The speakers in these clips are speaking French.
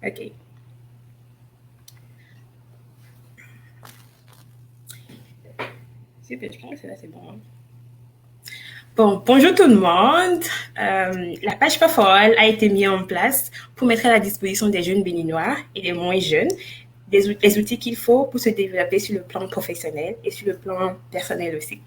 OK. Super, je pense que là, c'est bon. Bon, bonjour tout le monde. La page Parole a été mise en place pour mettre à la disposition des jeunes béninois et des moins jeunes les outils qu'il faut pour se développer sur le plan professionnel et sur le plan personnel aussi.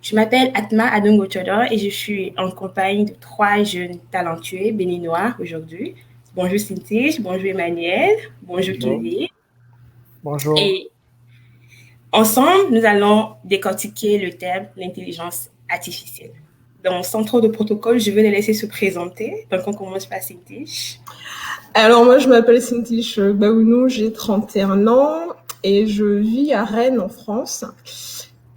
Je m'appelle Atma Adongo Chodor et je suis en compagnie de trois jeunes talentueux béninois aujourd'hui. Bonjour Cynthia, bonjour Emmanuel, bonjour Bonjour. Kevin. Bonjour. Et ensemble, nous allons décortiquer le thème l'intelligence artificielle. Donc, sans trop de protocole, je vais les laisser se présenter. Donc, on commence par Cynthia. Alors moi je m'appelle Cynthia Baounou, j'ai 31 ans et je vis à Rennes en France.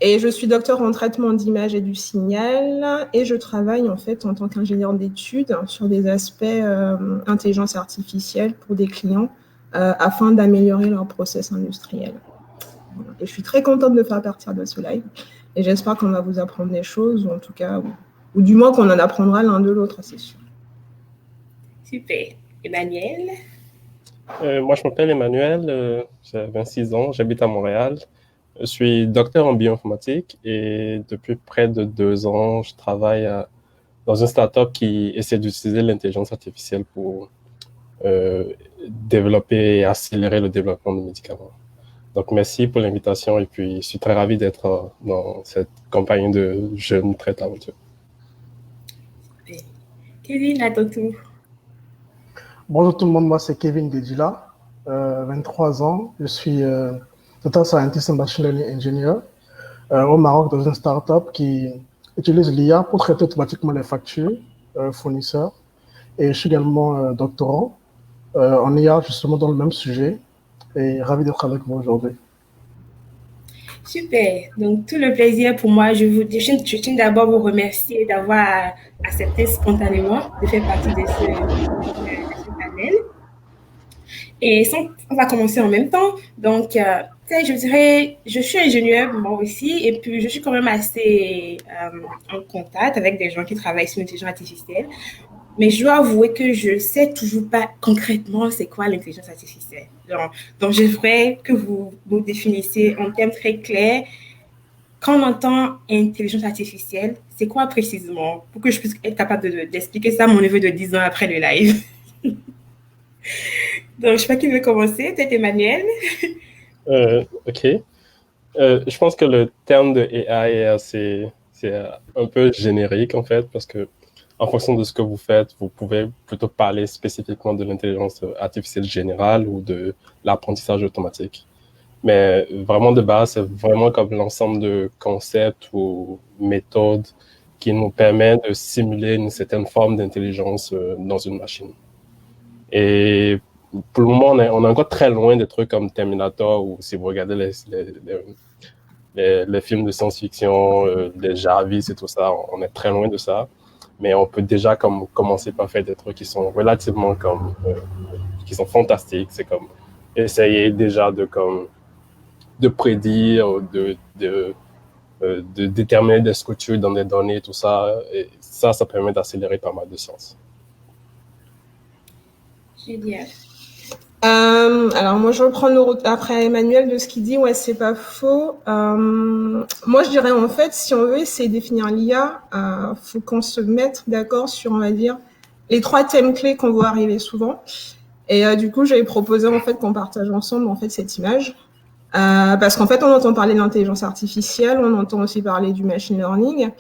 Et je suis docteur en traitement d'image et du signal et je travaille en fait en tant qu'ingénieur d'études sur des aspects intelligence artificielle pour des clients afin d'améliorer leur process industriel. Et je suis très contente de faire partie de ce live et j'espère qu'on va vous apprendre des choses ou en tout cas, ou du moins qu'on en apprendra l'un de l'autre, c'est sûr. Super. Emmanuel. Moi, je m'appelle Emmanuel, j'ai 26 ans, j'habite à Montréal. Je suis docteur en bioinformatique et depuis près de 2 ans, je travaille dans une start-up qui essaie d'utiliser l'intelligence artificielle pour développer et accélérer le développement de médicaments. Donc, merci pour l'invitation et puis je suis très ravi d'être dans cette compagnie de jeunes très talentueux. Kevin, à ton tour. Bonjour tout le monde, moi c'est Kevin Dedila, 23 ans. Je suis Data Scientist and Machine Learning Engineer au Maroc dans une startup qui utilise l'IA pour traiter automatiquement les factures fournisseurs. Et je suis également doctorant en IA justement dans le même sujet et ravi d'être avec vous aujourd'hui. Super. Donc, tout le plaisir pour moi. Je tiens d'abord vous remercier d'avoir accepté spontanément de faire partie de ce panel. Et on va commencer en même temps. Donc, je dirais, je suis ingénieure moi aussi, et puis je suis quand même assez en contact avec des gens qui travaillent sur l'intelligence artificielle. Mais je dois avouer que je ne sais toujours pas concrètement c'est quoi l'intelligence artificielle. Donc j'aimerais que vous nous définissiez en termes très clairs quand on entend intelligence artificielle, c'est quoi précisément pour que je puisse être capable d'expliquer ça à mon neveu de 10 ans après le live. Donc, je ne sais pas qui veut commencer, peut-être Emmanuel. OK. Je pense que le terme de AI c'est un peu générique en fait, parce que en fonction de ce que vous faites, vous pouvez plutôt parler spécifiquement de l'intelligence artificielle générale ou de l'apprentissage automatique. Mais vraiment de base, c'est vraiment comme l'ensemble de concepts ou méthodes qui nous permettent de simuler une certaine forme d'intelligence dans une machine. Et pour le moment, on est encore très loin des trucs comme Terminator, ou si vous regardez les films de science-fiction, les Jarvis et tout ça, on est très loin de ça. Mais on peut déjà commencer par faire des trucs qui sont relativement qui sont fantastiques. C'est comme essayer déjà de prédire, de déterminer des structures dans des données, tout ça. Et ça permet d'accélérer pas mal de sens. Génial. Alors moi je reprends le route après Emmanuel de ce qu'il dit. Ouais, c'est pas faux. Moi je dirais en fait, si on veut essayer de définir l'IA, faut qu'on se mette d'accord sur, on va dire, les 3 thèmes clés qu'on voit arriver souvent. Et du coup j'avais proposé en fait qu'on partage ensemble en fait cette image. Parce qu'en fait on entend parler de l'intelligence artificielle, on entend aussi parler du machine learning.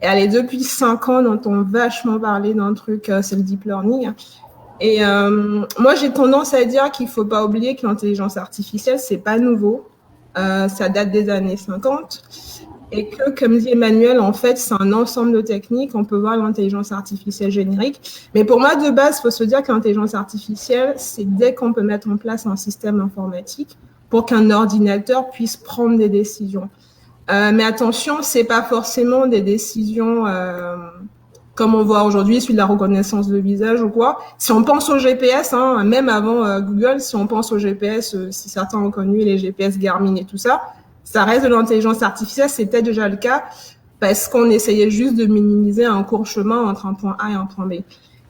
Et allez, depuis 5 ans on entend vachement parler d'un truc, c'est le deep learning. Et moi, j'ai tendance à dire qu'il ne faut pas oublier que l'intelligence artificielle, c'est pas nouveau. Ça date des années 50. Et que, comme dit Emmanuel, en fait, c'est un ensemble de techniques. On peut voir l'intelligence artificielle générique. Mais pour moi, de base, il faut se dire que l'intelligence artificielle, c'est dès qu'on peut mettre en place un système informatique pour qu'un ordinateur puisse prendre des décisions. Mais attention, c'est pas forcément des décisions... comme on voit aujourd'hui, celui de la reconnaissance de visage ou quoi. Si on pense au GPS, même avant Google, si on pense au GPS, si certains ont connu les GPS Garmin et tout ça, ça reste de l'intelligence artificielle, c'était déjà le cas, parce qu'on essayait juste de minimiser un court chemin entre un point A et un point B.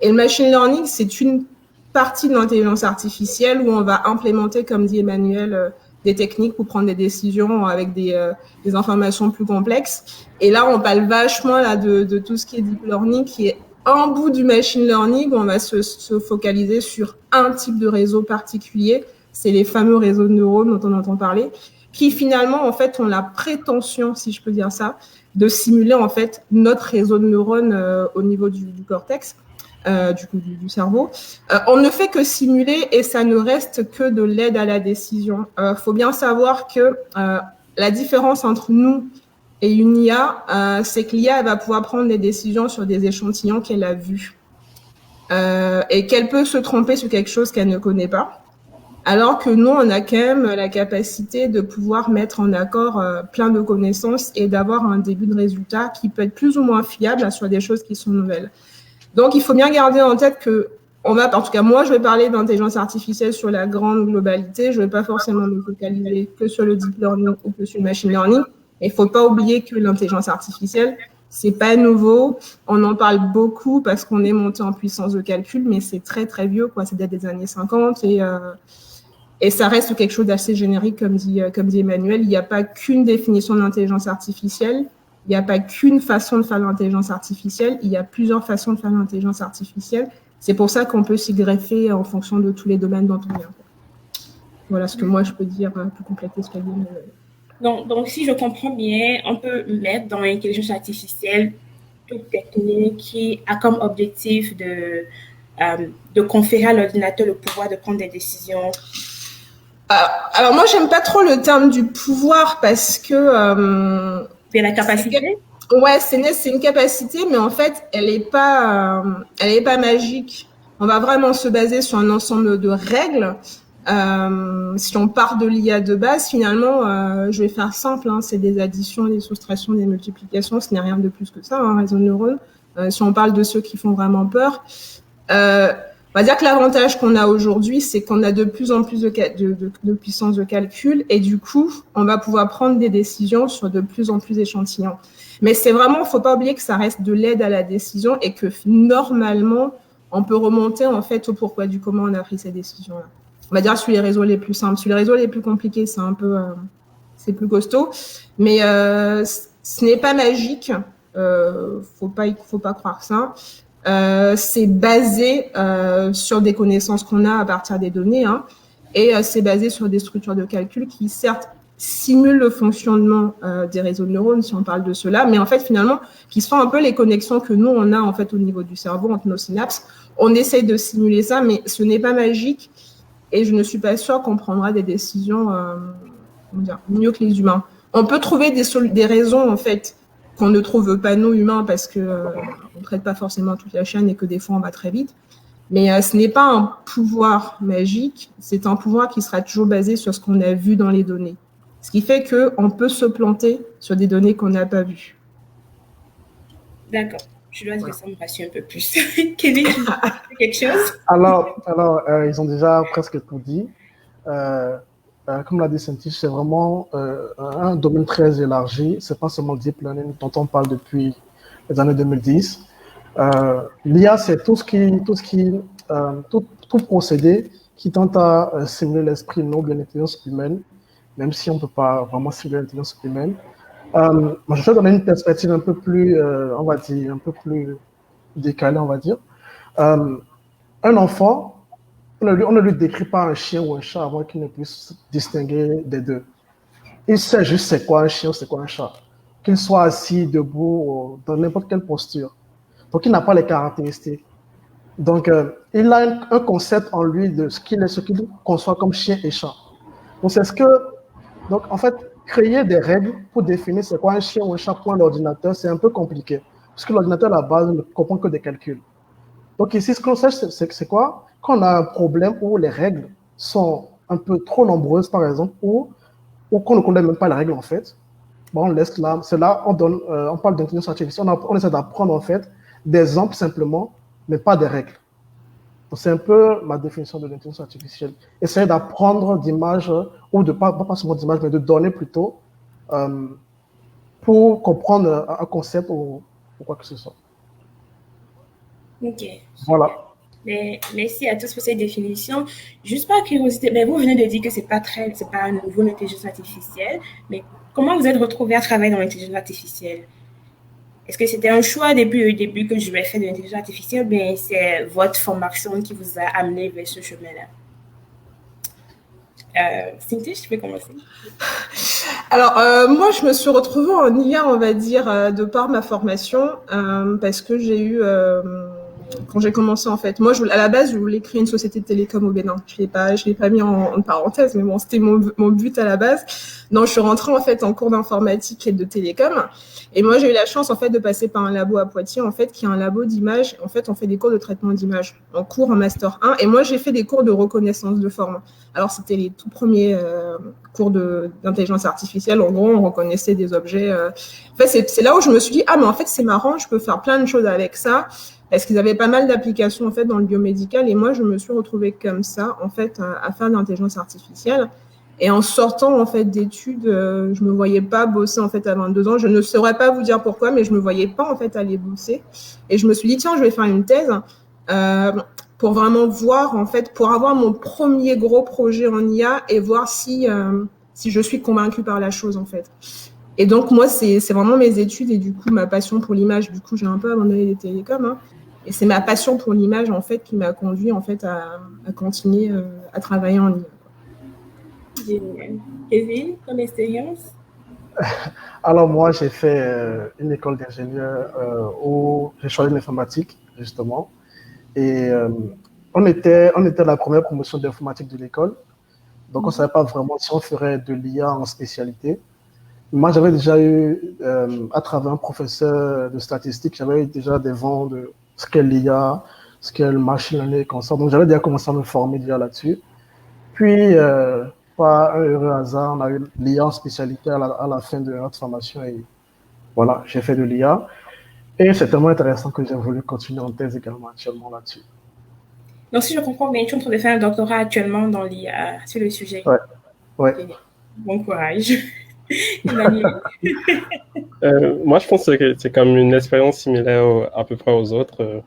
Et le machine learning, c'est une partie de l'intelligence artificielle où on va implémenter, comme dit Emmanuel, des techniques pour prendre des décisions avec des informations plus complexes. Et là, on parle vachement là de tout ce qui est deep learning, qui est un bout du machine learning où on va se focaliser sur un type de réseau particulier. C'est les fameux réseaux de neurones dont on entend parler, qui finalement, en fait, ont la prétention, si je peux dire ça, de simuler en fait notre réseau de neurones au niveau du cortex. Du cerveau. On ne fait que simuler et ça ne reste que de l'aide à la décision. Faut bien savoir que la différence entre nous et une IA, c'est que l'IA va pouvoir prendre des décisions sur des échantillons qu'elle a vus et qu'elle peut se tromper sur quelque chose qu'elle ne connaît pas. Alors que nous, on a quand même la capacité de pouvoir mettre en accord plein de connaissances et d'avoir un début de résultat qui peut être plus ou moins fiable sur des choses qui sont nouvelles. Donc, il faut bien garder en tête que en tout cas, moi, je vais parler d'intelligence artificielle sur la grande globalité. Je ne vais pas forcément me focaliser que sur le deep learning ou que sur le machine learning. Il ne faut pas oublier que l'intelligence artificielle, c'est pas nouveau. On en parle beaucoup parce qu'on est monté en puissance de calcul, mais c'est très, très vieux, quoi. C'est des années 50 et ça reste quelque chose d'assez générique, comme dit Emmanuel. Il n'y a pas qu'une définition de l'intelligence artificielle. Il n'y a pas qu'une façon de faire l'intelligence artificielle, il y a plusieurs façons de faire l'intelligence artificielle. C'est pour ça qu'on peut s'y greffer en fonction de tous les domaines dont on vient. Voilà ce que moi je peux dire pour compléter ce qu'a dit Emmanuel. Donc, si je comprends bien, on peut mettre dans l'intelligence artificielle toute technique qui a comme objectif de conférer à l'ordinateur le pouvoir de prendre des décisions. Alors moi, j'aime pas trop le terme du pouvoir parce que... c'est la capacité? Ouais, c'est une capacité, mais en fait, elle est pas magique. On va vraiment se baser sur un ensemble de règles. Si on part de l'IA de base, finalement, je vais faire simple, hein, c'est des additions, des soustractions, des multiplications, ce n'est rien de plus que ça, un réseau de neurones. Si on parle de ceux qui font vraiment peur, on va dire que l'avantage qu'on a aujourd'hui, c'est qu'on a de plus en plus de puissance de calcul et du coup, on va pouvoir prendre des décisions sur de plus en plus d'échantillons. Mais c'est vraiment, faut pas oublier que ça reste de l'aide à la décision et que normalement, on peut remonter en fait au pourquoi du comment on a pris ces décisions-là. On va dire sur les réseaux les plus simples. Sur les réseaux les plus compliqués, c'est un peu, c'est plus costaud. Mais ce n'est pas magique. Faut pas croire ça. C'est basé sur des connaissances qu'on a à partir des données, hein, et c'est basé sur des structures de calcul qui certes simulent le fonctionnement des réseaux de neurones, si on parle de cela, mais en fait finalement qui sont un peu les connexions que nous on a en fait au niveau du cerveau entre nos synapses. On essaie de simuler ça, mais ce n'est pas magique et je ne suis pas sûre qu'on prendra des décisions mieux que les humains. On peut trouver des raisons en fait qu'on ne trouve pas nous humains parce que on traite pas forcément toute la chaîne et que des fois on va très vite. Mais ce n'est pas un pouvoir magique, c'est un pouvoir qui sera toujours basé sur ce qu'on a vu dans les données. Ce qui fait qu'on peut se planter sur des données qu'on n'a pas vues. D'accord. Je dois dire que ça me rassure un peu plus. Kevin, tu veux dire quelque chose? Alors, ils ont déjà presque tout dit. Comme l'a dit Cynthia, c'est vraiment un domaine très élargi. C'est pas seulement le deep learning dont on parle depuis les années 2010. L'IA, c'est tout procédé qui tente à simuler l'esprit noble de l'intelligence humaine, même si on ne peut pas vraiment simuler l'intelligence humaine. Moi, je vais donner une perspective un peu plus, on va dire, un peu plus décalée, on va dire. Un enfant, on ne lui décrit pas un chien ou un chat avant qu'il ne puisse distinguer des deux. Il sait juste c'est quoi un chien ou c'est quoi un chat. Qu'il soit assis, debout, ou dans n'importe quelle posture. Donc, il n'a pas les caractéristiques. Donc, il a un concept en lui de ce qu'il conçoit comme chien et chat. Donc, en fait, créer des règles pour définir c'est quoi un chien ou un chat pour un ordinateur, c'est un peu compliqué. Parce que l'ordinateur, à la base, ne comprend que des calculs. Donc, ici, ce qu'on sait, c'est quoi? Quand on a un problème où les règles sont un peu trop nombreuses, par exemple, ou qu'on ne connaît même pas les règles, en fait, bon, on laisse là. C'est là, on parle d'intelligence artificielle, on essaie d'apprendre, en fait, des exemples simplement, mais pas des règles. C'est un peu ma définition de l'intelligence artificielle. Essayer d'apprendre d'images, ou de pas seulement d'images, mais de données plutôt, pour comprendre un concept ou quoi que ce soit. Ok. Voilà. Mais merci à tous pour cette définition. Juste par curiosité, mais vous venez de dire que c'est pas un nouveau l'intelligence artificielle, mais comment vous êtes retrouvé à travailler dans l'intelligence artificielle? Est-ce que c'était un choix depuis le début que je vais faire de l'intelligence artificielle, mais c'est votre formation qui vous a amené vers ce chemin-là? Cynthia, je peux commencer. Alors, moi, je me suis retrouvée en IA, on va dire, de par ma formation, parce que j'ai eu, quand j'ai commencé, en fait, moi, à la base, je voulais créer une société de télécom au Bénin. Je l'ai pas mis en parenthèse, mais bon, c'était mon but à la base. Donc, je suis rentrée, en fait, en cours d'informatique et de télécom. Et moi, j'ai eu la chance, en fait, de passer par un labo à Poitiers, en fait, qui est un labo d'images. En fait, on fait des cours de traitement d'images en cours, en master 1. Et moi, j'ai fait des cours de reconnaissance de forme. Alors, c'était les tout premiers cours d'intelligence artificielle. En gros, on reconnaissait des objets. En fait, c'est là où je me suis dit, ah, mais en fait, c'est marrant, je peux faire plein de choses avec ça. Parce qu'ils avaient pas mal d'applications, en fait, dans le biomédical. Et moi, je me suis retrouvée comme ça, en fait, à faire de l'intelligence artificielle. Et en sortant, en fait, d'études, je me voyais pas bosser, en fait, à 22 ans. Je ne saurais pas vous dire pourquoi, mais je me voyais pas, en fait, aller bosser. Et je me suis dit, tiens, je vais faire une thèse. Pour vraiment voir, en fait, pour avoir mon premier gros projet en IA et voir si je suis convaincue par la chose, en fait. Et donc, moi, c'est vraiment mes études et du coup, ma passion pour l'image. Du coup, j'ai un peu abandonné les télécoms. Hein. Et c'est ma passion pour l'image, en fait, qui m'a conduit, en fait, à continuer à travailler en IA. Génial. Kevin, ton expérience? Alors moi, j'ai fait une école d'ingénieur où j'ai choisi l'informatique, justement. Et on était la première promotion d'informatique de l'école. Donc, on ne savait pas vraiment si on ferait de l'IA en spécialité. Moi, j'avais déjà eu, à travers un professeur de statistique, j'avais eu déjà des vents de ce qu'est l'IA, ce qu'est le machine learning, comme ça. Donc, j'avais déjà commencé à me former déjà là-dessus. Puis, par un heureux hasard, on a eu l'IA en spécialité à la fin de notre formation et voilà, j'ai fait de l'IA. Et c'est tellement intéressant que j'ai voulu continuer en thèse également actuellement là-dessus. Donc, si je comprends bien, tu es en train de faire un doctorat actuellement dans l'IA sur le sujet. Ouais, ouais. Génial. Bon courage. Emmanuel. Moi, je pense que c'est comme une expérience similaire à peu près aux autres.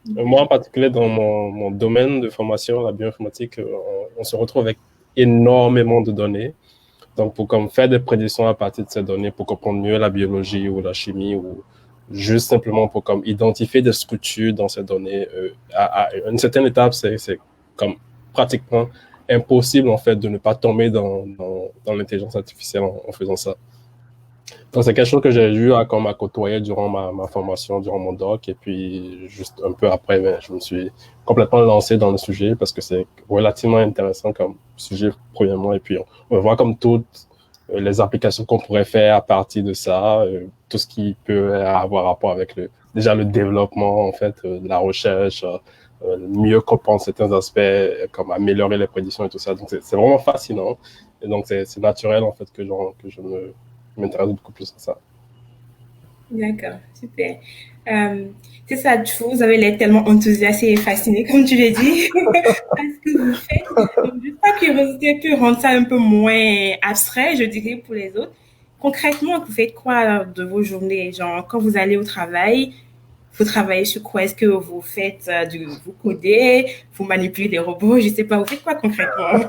Moi, en particulier, dans mon domaine de formation, la bioinformatique, on se retrouve avec énormément de données. Donc, pour comme faire des prédictions à partir de ces données, pour comprendre mieux la biologie ou la chimie, ou juste simplement pour comme identifier des structures dans ces données, à une certaine étape, c'est comme pratiquement impossible, en fait, de ne pas tomber dans l'intelligence artificielle en faisant ça. Donc, c'est quelque chose que j'ai eu à côtoyer durant ma formation, durant mon doc. Et puis, juste un peu après, ben, je me suis complètement lancé dans le sujet parce que c'est relativement intéressant comme sujet, premièrement. Et puis, on voit comme toutes les applications qu'on pourrait faire à partir de ça, tout ce qui peut avoir rapport avec déjà le développement, en fait, de la recherche, mieux comprendre certains aspects, comme améliorer les prédictions et tout ça. Donc, c'est vraiment fascinant. Et donc, c'est naturel, en fait, que je m'intéresse beaucoup plus à ça. D'accord, super. C'est ça, vous avez l'air tellement enthousiasté et fasciné, comme tu l'as dit, par ce que vous faites. Donc, juste par curiosité, pour rendre ça un peu moins abstrait, je dirais, pour les autres. Concrètement, vous faites quoi de vos journées? Genre, quand vous allez au travail, vous travaillez sur quoi? Est-ce que vous faites vous codez, vous manipulez des robots? Je sais pas, vous faites quoi concrètement?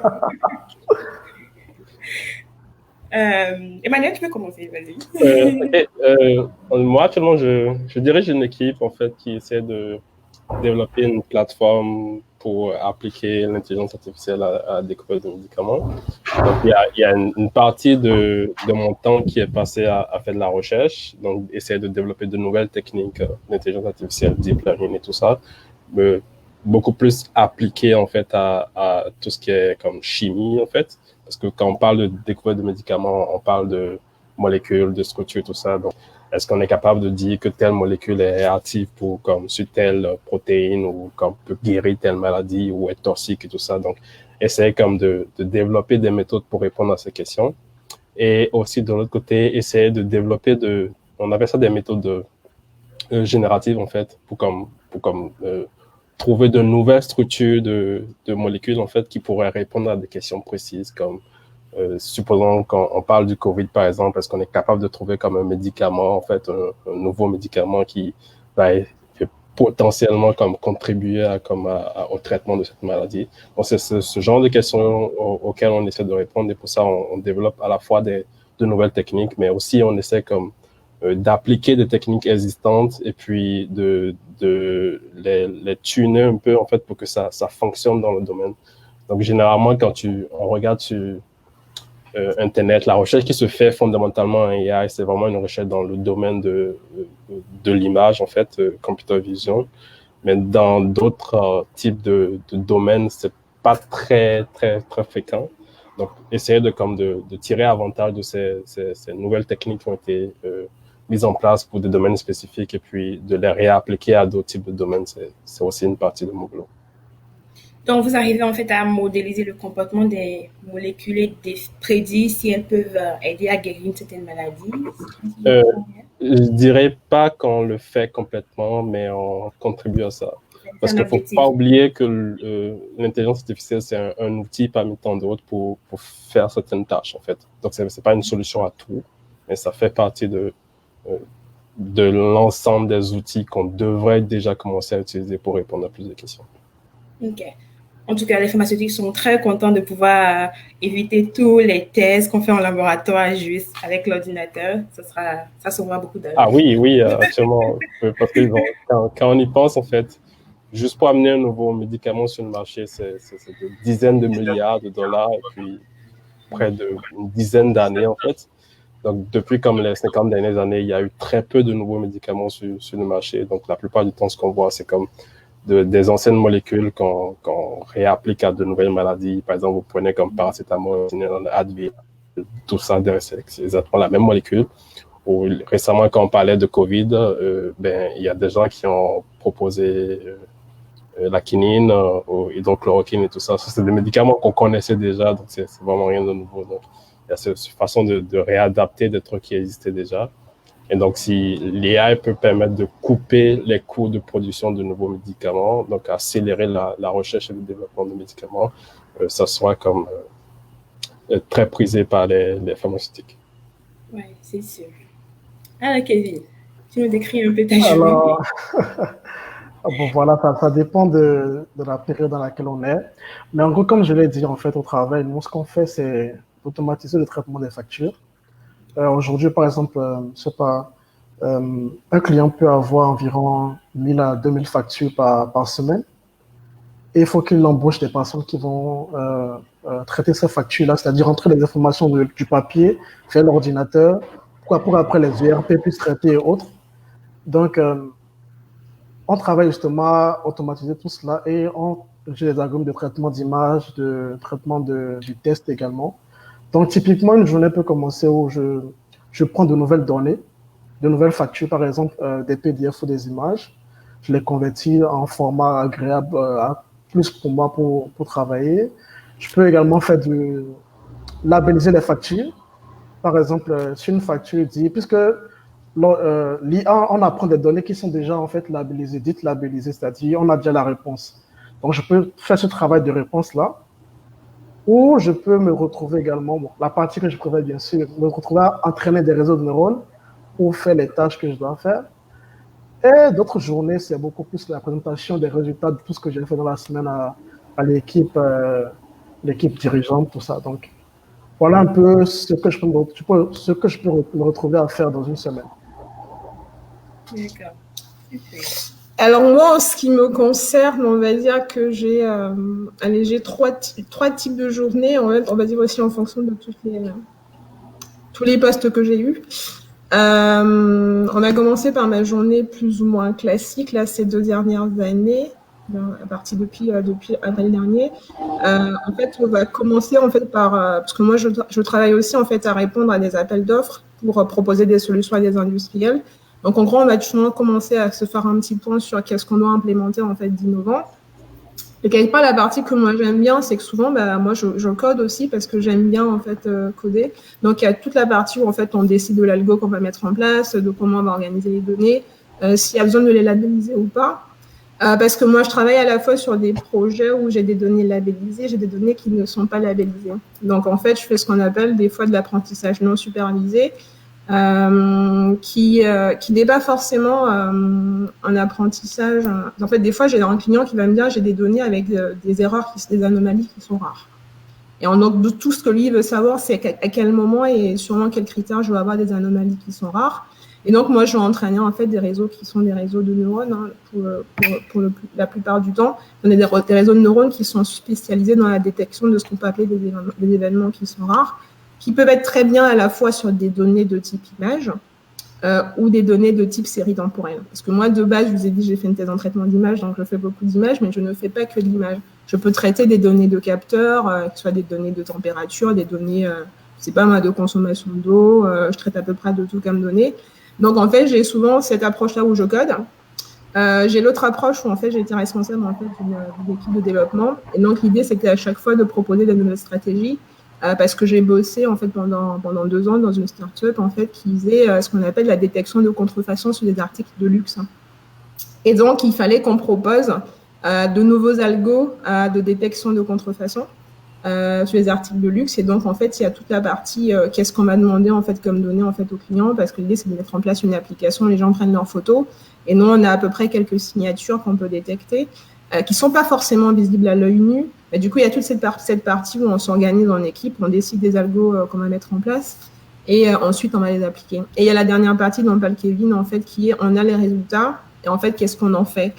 Emmanuel, tu peux commencer, vas-y. Moi, actuellement, je dirige une équipe en fait qui essaie de développer une plateforme pour appliquer l'intelligence artificielle à la découverte de médicaments. Donc, il y a une partie de mon temps qui est passé à faire de la recherche, donc essayer de développer de nouvelles techniques d'intelligence artificielle, deep learning et tout ça, mais beaucoup plus appliqué en fait à tout ce qui est comme chimie en fait. Parce que quand on parle de découverte de médicaments, on parle de molécules, de structures, tout ça. Donc, est-ce qu'on est capable de dire que telle molécule est active pour, comme, sur telle protéine ou comme peut guérir telle maladie ou est toxique et tout ça. Donc, essayer comme de développer des méthodes pour répondre à ces questions. Et aussi, de l'autre côté, essayer de développer on appelle ça des méthodes génératives, en fait, pour trouver de nouvelles structures de molécules, en fait, qui pourraient répondre à des questions précises, comme, supposons quand on parle du COVID, par exemple, est-ce qu'on est capable de trouver comme un médicament, en fait, un nouveau médicament qui va potentiellement comme contribuer au traitement de cette maladie. Donc, c'est ce genre de questions auxquelles on essaie de répondre, et pour ça, on développe à la fois de nouvelles techniques, mais aussi on essaie comme d'appliquer des techniques existantes et puis de les tuner un peu, en fait, pour que ça fonctionne dans le domaine. Donc, généralement, quand on regarde sur Internet, la recherche qui se fait fondamentalement en AI, c'est vraiment une recherche dans le domaine de l'image, en fait, computer vision. Mais dans d'autres types de domaines, c'est pas très fréquent. Donc, essayer de tirer avantage de ces nouvelles techniques qui ont été mises en place pour des domaines spécifiques et puis de les réappliquer à d'autres types de domaines, c'est aussi une partie de mon boulot. Donc, vous arrivez en fait à modéliser le comportement des molécules et prédire si elles peuvent aider à guérir une certaine maladie. Je dirais pas qu'on le fait complètement, mais on contribue à ça. Parce qu'il ne faut pas oublier que l'intelligence artificielle, c'est un outil parmi tant d'autres pour faire certaines tâches, en fait. Donc, c'est pas une solution à tout, mais ça fait partie de l'ensemble des outils qu'on devrait déjà commencer à utiliser pour répondre à plus de questions. OK. En tout cas, les pharmaceutiques sont très contents de pouvoir éviter tous les tests qu'on fait en laboratoire juste avec l'ordinateur. Ça sauvera beaucoup d'argent. Ah oui, absolument. Parce que quand on y pense, en fait, juste pour amener un nouveau médicament sur le marché, c'est des dizaines de milliards de dollars et puis près d'une dizaine d'années, en fait. Donc, depuis comme les 50 dernières années, il y a eu très peu de nouveaux médicaments sur le marché. Donc, la plupart du temps, ce qu'on voit, c'est comme des anciennes molécules qu'on réapplique à de nouvelles maladies. Par exemple, vous prenez comme paracétamol, Advil, tout ça, c'est exactement la même molécule. Ou récemment, quand on parlait de COVID, il y a des gens qui ont proposé la quinine, hydrochloroquine et tout ça. Ça, c'est des médicaments qu'on connaissait déjà, donc c'est vraiment rien de nouveau. Donc, il y a cette façon de réadapter des trucs qui existaient déjà. Et donc, si l'AI peut permettre de couper les coûts de production de nouveaux médicaments, donc accélérer la recherche et le développement de médicaments, ça sera comme très prisé par les pharmaceutiques. Oui, c'est sûr. Alors, Kevin, tu nous décris un peu ta journée. Bon, voilà, ça dépend de la période dans laquelle on est. Mais en gros, comme je l'ai dit, en fait, au travail, nous, ce qu'on fait, c'est automatiser le traitement des factures. Aujourd'hui, par exemple, je sais pas, un client peut avoir environ 1000 à 2000 factures par semaine. Et il faut qu'il embauche des personnes qui vont traiter ces factures-là, c'est-à-dire entrer les informations du papier vers l'ordinateur, pour après les ERP puissent traiter et autres. Donc, on travaille justement à automatiser tout cela et on utilise des algorithmes de traitement d'image, de traitement du test également. Donc, typiquement, une journée peut commencer où je prends de nouvelles données, de nouvelles factures, par exemple, des PDF ou des images. Je les convertis en format agréable, plus pour moi pour travailler. Je peux également faire labelliser les factures. Par exemple, si une facture dit, puisque l'IA, on apprend des données qui sont déjà en fait labellisées, dites labellisées, c'est-à-dire on a déjà la réponse. Donc, je peux faire ce travail de réponse-là. Ou je peux me retrouver également, la partie que je préfère bien sûr, me retrouver à entraîner des réseaux de neurones pour faire les tâches que je dois faire. Et d'autres journées, c'est beaucoup plus la présentation des résultats de tout ce que j'ai fait dans la semaine à l'équipe dirigeante, tout ça. Donc, voilà un peu ce que je peux me retrouver à faire dans une semaine. D'accord. Super. Alors moi, en ce qui me concerne, on va dire que j'ai trois types de journées, on va dire aussi en fonction de tous les postes que j'ai eus. On a commencé par ma journée plus ou moins classique, là, ces 2 dernières années, à partir depuis avril dernier. En fait, on va commencer en fait parce que moi, je travaille aussi en fait à répondre à des appels d'offres pour proposer des solutions à des industriels. Donc, en gros, on va toujours commencer à se faire un petit point sur qu'est-ce qu'on doit implémenter en fait d'innovant. Et quelque part, la partie que moi j'aime bien, c'est que souvent, moi je code aussi parce que j'aime bien en fait coder. Donc, il y a toute la partie où en fait on décide de l'algo qu'on va mettre en place, de comment on va organiser les données, s'il y a besoin de les labelliser ou pas. Parce que moi, je travaille à la fois sur des projets où j'ai des données labellisées, j'ai des données qui ne sont pas labellisées. Donc, en fait, je fais ce qu'on appelle des fois de l'apprentissage non supervisé, qui n'est pas forcément un apprentissage. En fait, des fois, j'ai un client qui va me dire j'ai des données avec des erreurs, des anomalies qui sont rares. Et donc, tout ce que lui veut savoir, c'est à quel moment et sûrement quels critères je vais avoir des anomalies qui sont rares. Et donc, moi, je vais entraîner en fait des réseaux qui sont des réseaux de neurones la plupart du temps. On a des réseaux de neurones qui sont spécialisés dans la détection de ce qu'on peut appeler des événements qui sont rares, qui peuvent être très bien à la fois sur des données de type image ou des données de type série temporelle. Parce que moi, de base, je vous ai dit, j'ai fait une thèse en traitement d'image, donc je fais beaucoup d'images, mais je ne fais pas que de l'image. Je peux traiter des données de capteurs, que ce soit des données de température, des données, c'est pas moi, de consommation d'eau, je traite à peu près de tout comme données. Donc, en fait, j'ai souvent cette approche-là où je code. J'ai l'autre approche où, en fait, j'ai été responsable en fait, d'une équipe de développement. Et donc, l'idée, c'était à chaque fois de proposer des nouvelles stratégies parce que j'ai bossé, en fait, pendant 2 ans dans une start-up, en fait, qui faisait ce qu'on appelle la détection de contrefaçon sur des articles de luxe. Et donc, il fallait qu'on propose de nouveaux algos de détection de contrefaçon sur les articles de luxe. Et donc, en fait, il y a toute la partie qu'est-ce qu'on va demander en fait comme données en fait aux clients, parce que l'idée c'est de mettre en place une application, les gens prennent leurs photos, et nous on a à peu près quelques signatures qu'on peut détecter, qui sont pas forcément visibles à l'œil nu. Mais du coup, il y a toute cette partie où on s'organise en équipe, on décide des algos qu'on va mettre en place, et ensuite on va les appliquer. Et il y a la dernière partie dont parle Kevin en fait, qui est on a les résultats, et en fait qu'est-ce qu'on en fait.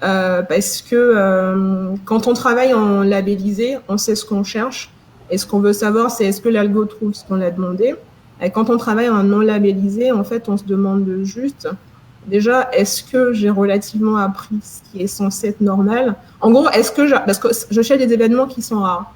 Parce que quand on travaille en labellisé, on sait ce qu'on cherche. Et ce qu'on veut savoir, c'est est-ce que l'algo trouve ce qu'on a demandé. Et quand on travaille en non labellisé, en fait, on se demande juste, déjà, est-ce que j'ai relativement appris ce qui est censé être normal? En gros, parce que je cherche des événements qui sont rares.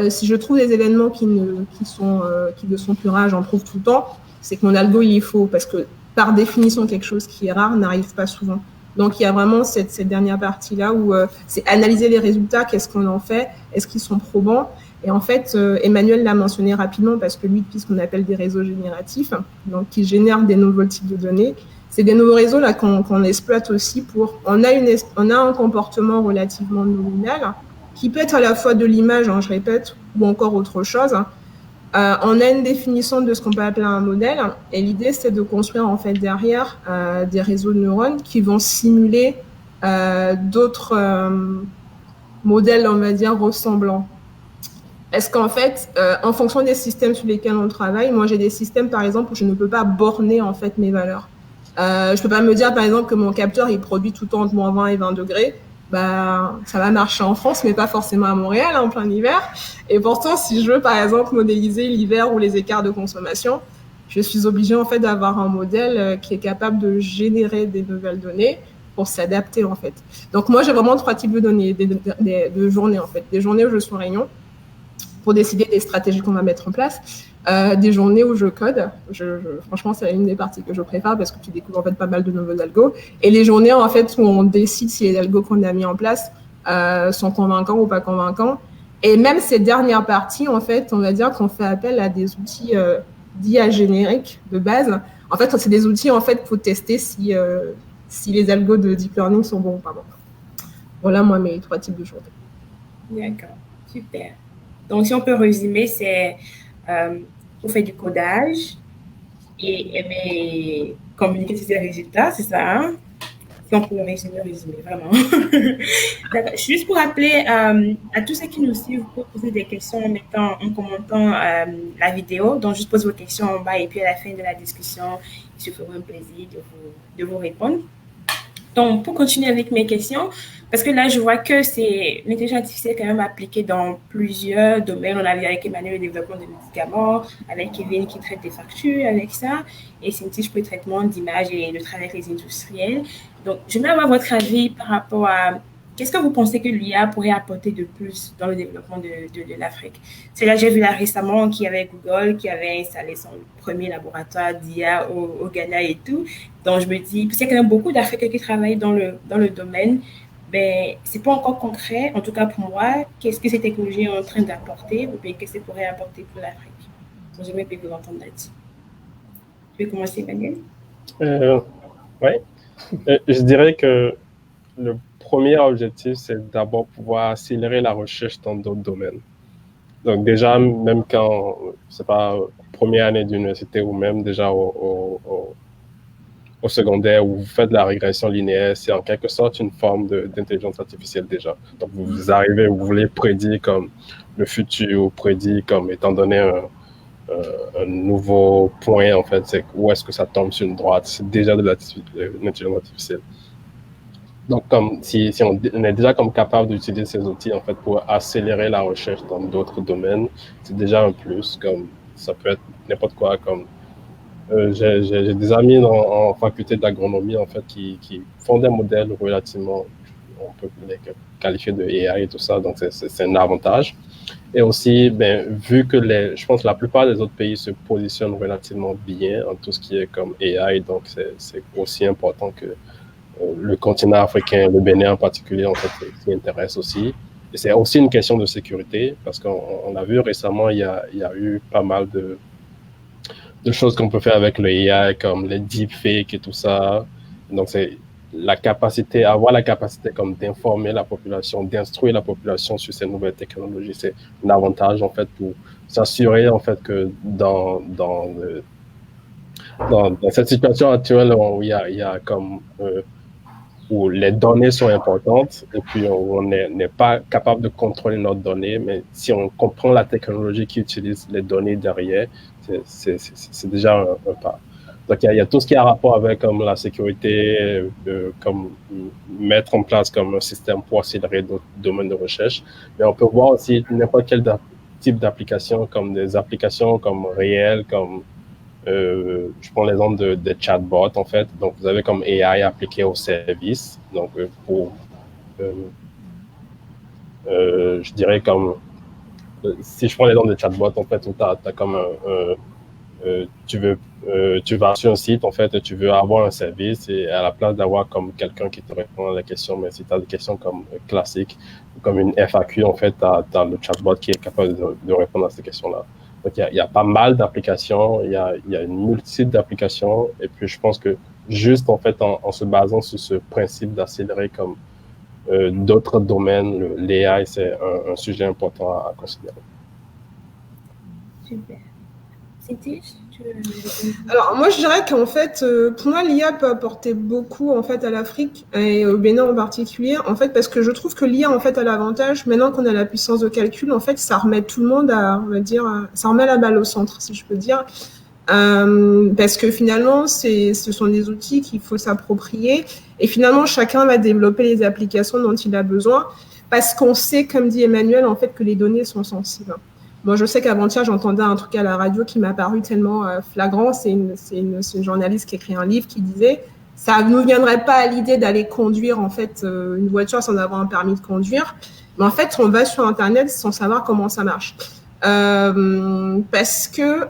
Si je trouve des événements qui ne sont plus rares, j'en trouve tout le temps, c'est que mon algo, il est faux. Parce que, par définition, quelque chose qui est rare n'arrive pas souvent. Donc, il y a vraiment cette dernière partie-là où c'est analyser les résultats, qu'est-ce qu'on en fait, est-ce qu'ils sont probants. Et en fait, Emmanuel l'a mentionné rapidement parce que lui, depuis ce qu'on appelle des réseaux génératifs, donc qui génèrent des nouveaux types de données, c'est des nouveaux réseaux là qu'on exploite aussi pour... On a un comportement relativement nominal qui peut être à la fois de l'image, je répète, ou encore autre chose. On a une définition de ce qu'on peut appeler un modèle, et l'idée c'est de construire en fait derrière des réseaux de neurones qui vont simuler d'autres modèles, on va dire, ressemblants. Parce qu'en fait, en fonction des systèmes sur lesquels on travaille, moi j'ai des systèmes par exemple où je ne peux pas borner en fait mes valeurs. Je peux pas me dire par exemple que mon capteur il produit tout le temps entre moins 20 et 20 degrés. Bah, ça va marcher en France, mais pas forcément à Montréal, en plein hiver. Et pourtant, si je veux, par exemple, modéliser l'hiver ou les écarts de consommation, je suis obligée, en fait, d'avoir un modèle qui est capable de générer des nouvelles données pour s'adapter, en fait. Donc, moi, j'ai vraiment 3 types de données, de journées, en fait. Des journées où je suis en réunion pour décider des stratégies qu'on va mettre en place. Des journées où je code. Franchement, c'est une des parties que je préfère parce que tu découvres en fait pas mal de nouveaux algos. Et les journées en fait où on décide si les algos qu'on a mis en place sont convaincants ou pas convaincants. Et même ces dernières parties, en fait, on va dire qu'on fait appel à des outils d'IA génériques de base. En fait, c'est des outils en fait pour tester si les algos de deep learning sont bons ou pas bons. Voilà, moi, mes 3 types de journées. D'accord, super. Donc, si on peut résumer, c'est vous faites du codage et communiquer ces résultats, c'est ça, hein? Si on peut le résumer, vraiment. D'accord. Juste pour rappeler à tous ceux qui nous suivent, vous pouvez poser des questions en commentant la vidéo. Donc, juste posez vos questions en bas et puis à la fin de la discussion, il se fera un plaisir de vous répondre. Donc, pour continuer avec mes questions, parce que là, je vois que c'est l'intelligence artificielle quand même appliquée dans plusieurs domaines. On a vu avec Emmanuel le développement de médicaments, avec Kevin qui traite des factures avec ça, et Cynthia pour le traitement d'images et le travail avec les industriels. Donc, je vais avoir votre avis par rapport à qu'est-ce que vous pensez que l'IA pourrait apporter de plus dans le développement de l'Afrique? C'est là, j'ai vu là récemment qu'il y avait Google qui avait installé son premier laboratoire d'IA au Ghana et tout. Donc, je me dis, parce qu'il y a quand même beaucoup d'Africains qui travaillent dans le domaine, mais c'est pas encore concret. En tout cas, pour moi, qu'est-ce que ces technologies sont en train d'apporter ou bien qu'est-ce qu'elles pourraient apporter pour l'Afrique? Donc, j'aimerais bien vous entendre là-dessus. Tu veux commencer, Emmanuel? Oui. Je dirais que le premier objectif, c'est d'abord pouvoir accélérer la recherche dans d'autres domaines. Donc déjà, même quand, je sais pas, première année d'université ou même déjà au secondaire où vous faites de la régression linéaire, c'est en quelque sorte une forme d'intelligence artificielle déjà. Donc, vous arrivez, vous voulez prédire comme le futur, prédire comme étant donné un nouveau point, en fait, c'est où est-ce que ça tombe sur une droite. C'est déjà de l'intelligence artificielle. Donc, comme si on est déjà comme capable d'utiliser ces outils, en fait, pour accélérer la recherche dans d'autres domaines, c'est déjà un plus. Comme ça peut être n'importe quoi, comme j'ai des amis en faculté d'agronomie, en fait, qui font des modèles relativement, on peut les qualifier de AI et tout ça, donc c'est un avantage. Et aussi, vu que je pense que la plupart des autres pays se positionnent relativement bien en tout ce qui est comme AI, donc c'est aussi important que le continent africain, le Bénin en particulier, en fait, s'y intéresse aussi. Et c'est aussi une question de sécurité, parce qu'on a vu récemment, il y a eu pas mal de choses qu'on peut faire avec le AI, comme les deepfakes et tout ça. Donc, c'est avoir la capacité comme d'informer la population, d'instruire la population sur ces nouvelles technologies. C'est un avantage, en fait, pour s'assurer, en fait, que dans cette situation actuelle où il y a comme, où les données sont importantes et puis on n'est pas capable de contrôler nos données, mais si on comprend la technologie qui utilise les données derrière, c'est déjà un pas. Donc, il y a tout ce qui a rapport avec comme la sécurité, comme mettre en place comme un système pour accélérer d'autres domaines de recherche. Mais on peut voir aussi n'importe quel type d'application, comme des applications comme réelles, comme je prends l'exemple de chatbots, en fait. Donc, vous avez comme AI appliqué au service. Donc, je dirais comme, si je prends l'exemple de chatbot, en fait, où tu as comme tu vas sur un site, en fait, et tu veux avoir un service et à la place d'avoir comme quelqu'un qui te répond à la question, mais si tu as des questions comme classiques, comme une FAQ, en fait, tu as le chatbot qui est capable de répondre à ces questions-là. Donc, il y a pas mal d'applications, il y a une multitude d'applications, et puis je pense que juste, en fait, en se basant sur ce principe d'accélérer comme d'autres domaines, l'AI, c'est un sujet important à considérer. Super. C'était Alors, moi, je dirais qu'en fait, pour moi, l'IA peut apporter beaucoup, en fait, à l'Afrique et au Bénin en particulier, en fait, parce que je trouve que l'IA, en fait, a l'avantage, maintenant qu'on a la puissance de calcul, en fait, ça remet tout le monde on va dire, ça remet la balle au centre, si je peux dire. Parce que finalement, ce sont des outils qu'il faut s'approprier et finalement, chacun va développer les applications dont il a besoin parce qu'on sait, comme dit Emmanuel, en fait, que les données sont sensibles. Moi, je sais qu'avant-hier, j'entendais un truc à la radio qui m'a paru tellement flagrant. C'est une journaliste qui écrit un livre qui disait « ça ne nous viendrait pas à l'idée d'aller conduire en fait une voiture sans avoir un permis de conduire. Mais en fait, on va sur Internet sans savoir comment ça marche. » Parce que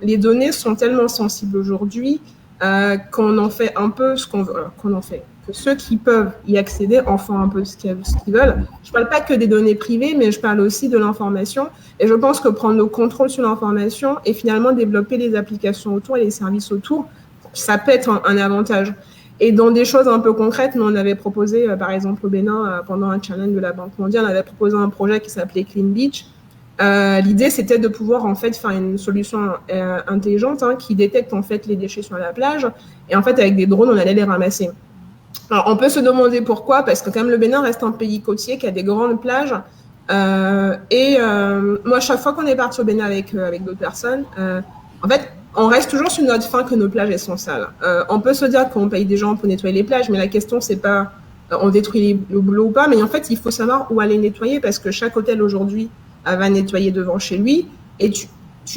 les données sont tellement sensibles aujourd'hui qu'on en fait un peu ce qu'on veut. Qu'on en fait. Que ceux qui peuvent y accéder en font un peu ce qu'ils veulent. Je ne parle pas que des données privées, mais je parle aussi de l'information. Et je pense que prendre le contrôle sur l'information et finalement développer les applications autour et les services autour, ça peut être un avantage. Et dans des choses un peu concrètes, nous, on avait proposé, par exemple, au Bénin, pendant un challenge de la Banque mondiale, on avait proposé un projet qui s'appelait Clean Beach. L'idée, c'était de pouvoir en fait faire une solution intelligente qui détecte en fait les déchets sur la plage. Et en fait, avec des drones, on allait les ramasser. Alors, on peut se demander pourquoi, parce que quand même le Bénin reste un pays côtier qui a des grandes plages. Moi, chaque fois qu'on est parti au Bénin avec d'autres personnes, en fait, on reste toujours sur notre faim que nos plages elles sont sales. On peut se dire qu'on paye des gens pour nettoyer les plages, mais la question c'est pas on détruit le boulot ou pas, mais en fait, il faut savoir où aller nettoyer parce que chaque hôtel aujourd'hui va nettoyer devant chez lui et tu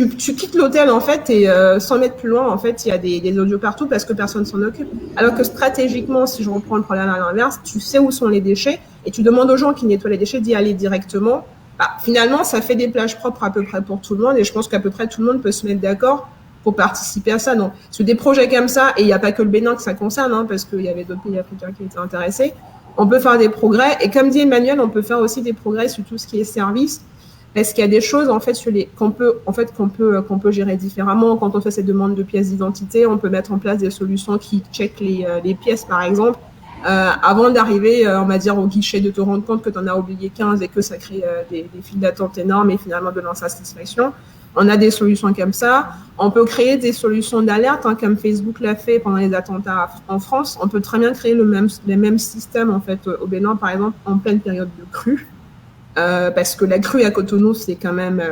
quittes l'hôtel en fait et 100 mètres plus loin en fait il y a des audios partout parce que personne s'en occupe. Alors que stratégiquement, si je reprends le problème à l'inverse, tu sais où sont les déchets et tu demandes aux gens qui nettoient les déchets d'y aller directement. Finalement, ça fait des plages propres à peu près pour tout le monde et je pense qu'à peu près tout le monde peut se mettre d'accord pour participer à ça. Donc, sur des projets comme ça, et il n'y a pas que le Bénin que ça concerne, parce qu'il y avait d'autres pays africains qui étaient intéressés, on peut faire des progrès. Et comme dit Emmanuel, on peut faire aussi des progrès sur tout ce qui est service. Parce qu'il y a des choses en fait qu'on peut gérer différemment. Quand on fait ces demandes de pièces d'identité, on peut mettre en place des solutions qui checkent les pièces, par exemple, avant d'arriver, on va dire, au guichet, de te rendre compte que tu en as oublié 15 et que ça crée des files d'attente énormes et finalement de l'insatisfaction. On a des solutions comme ça. On peut créer des solutions d'alerte, hein, comme Facebook l'a fait pendant les attentats en France. On peut très bien créer les mêmes systèmes en fait au Bénin, par exemple, en pleine période de crue, parce que la crue à Cotonou, c'est quand même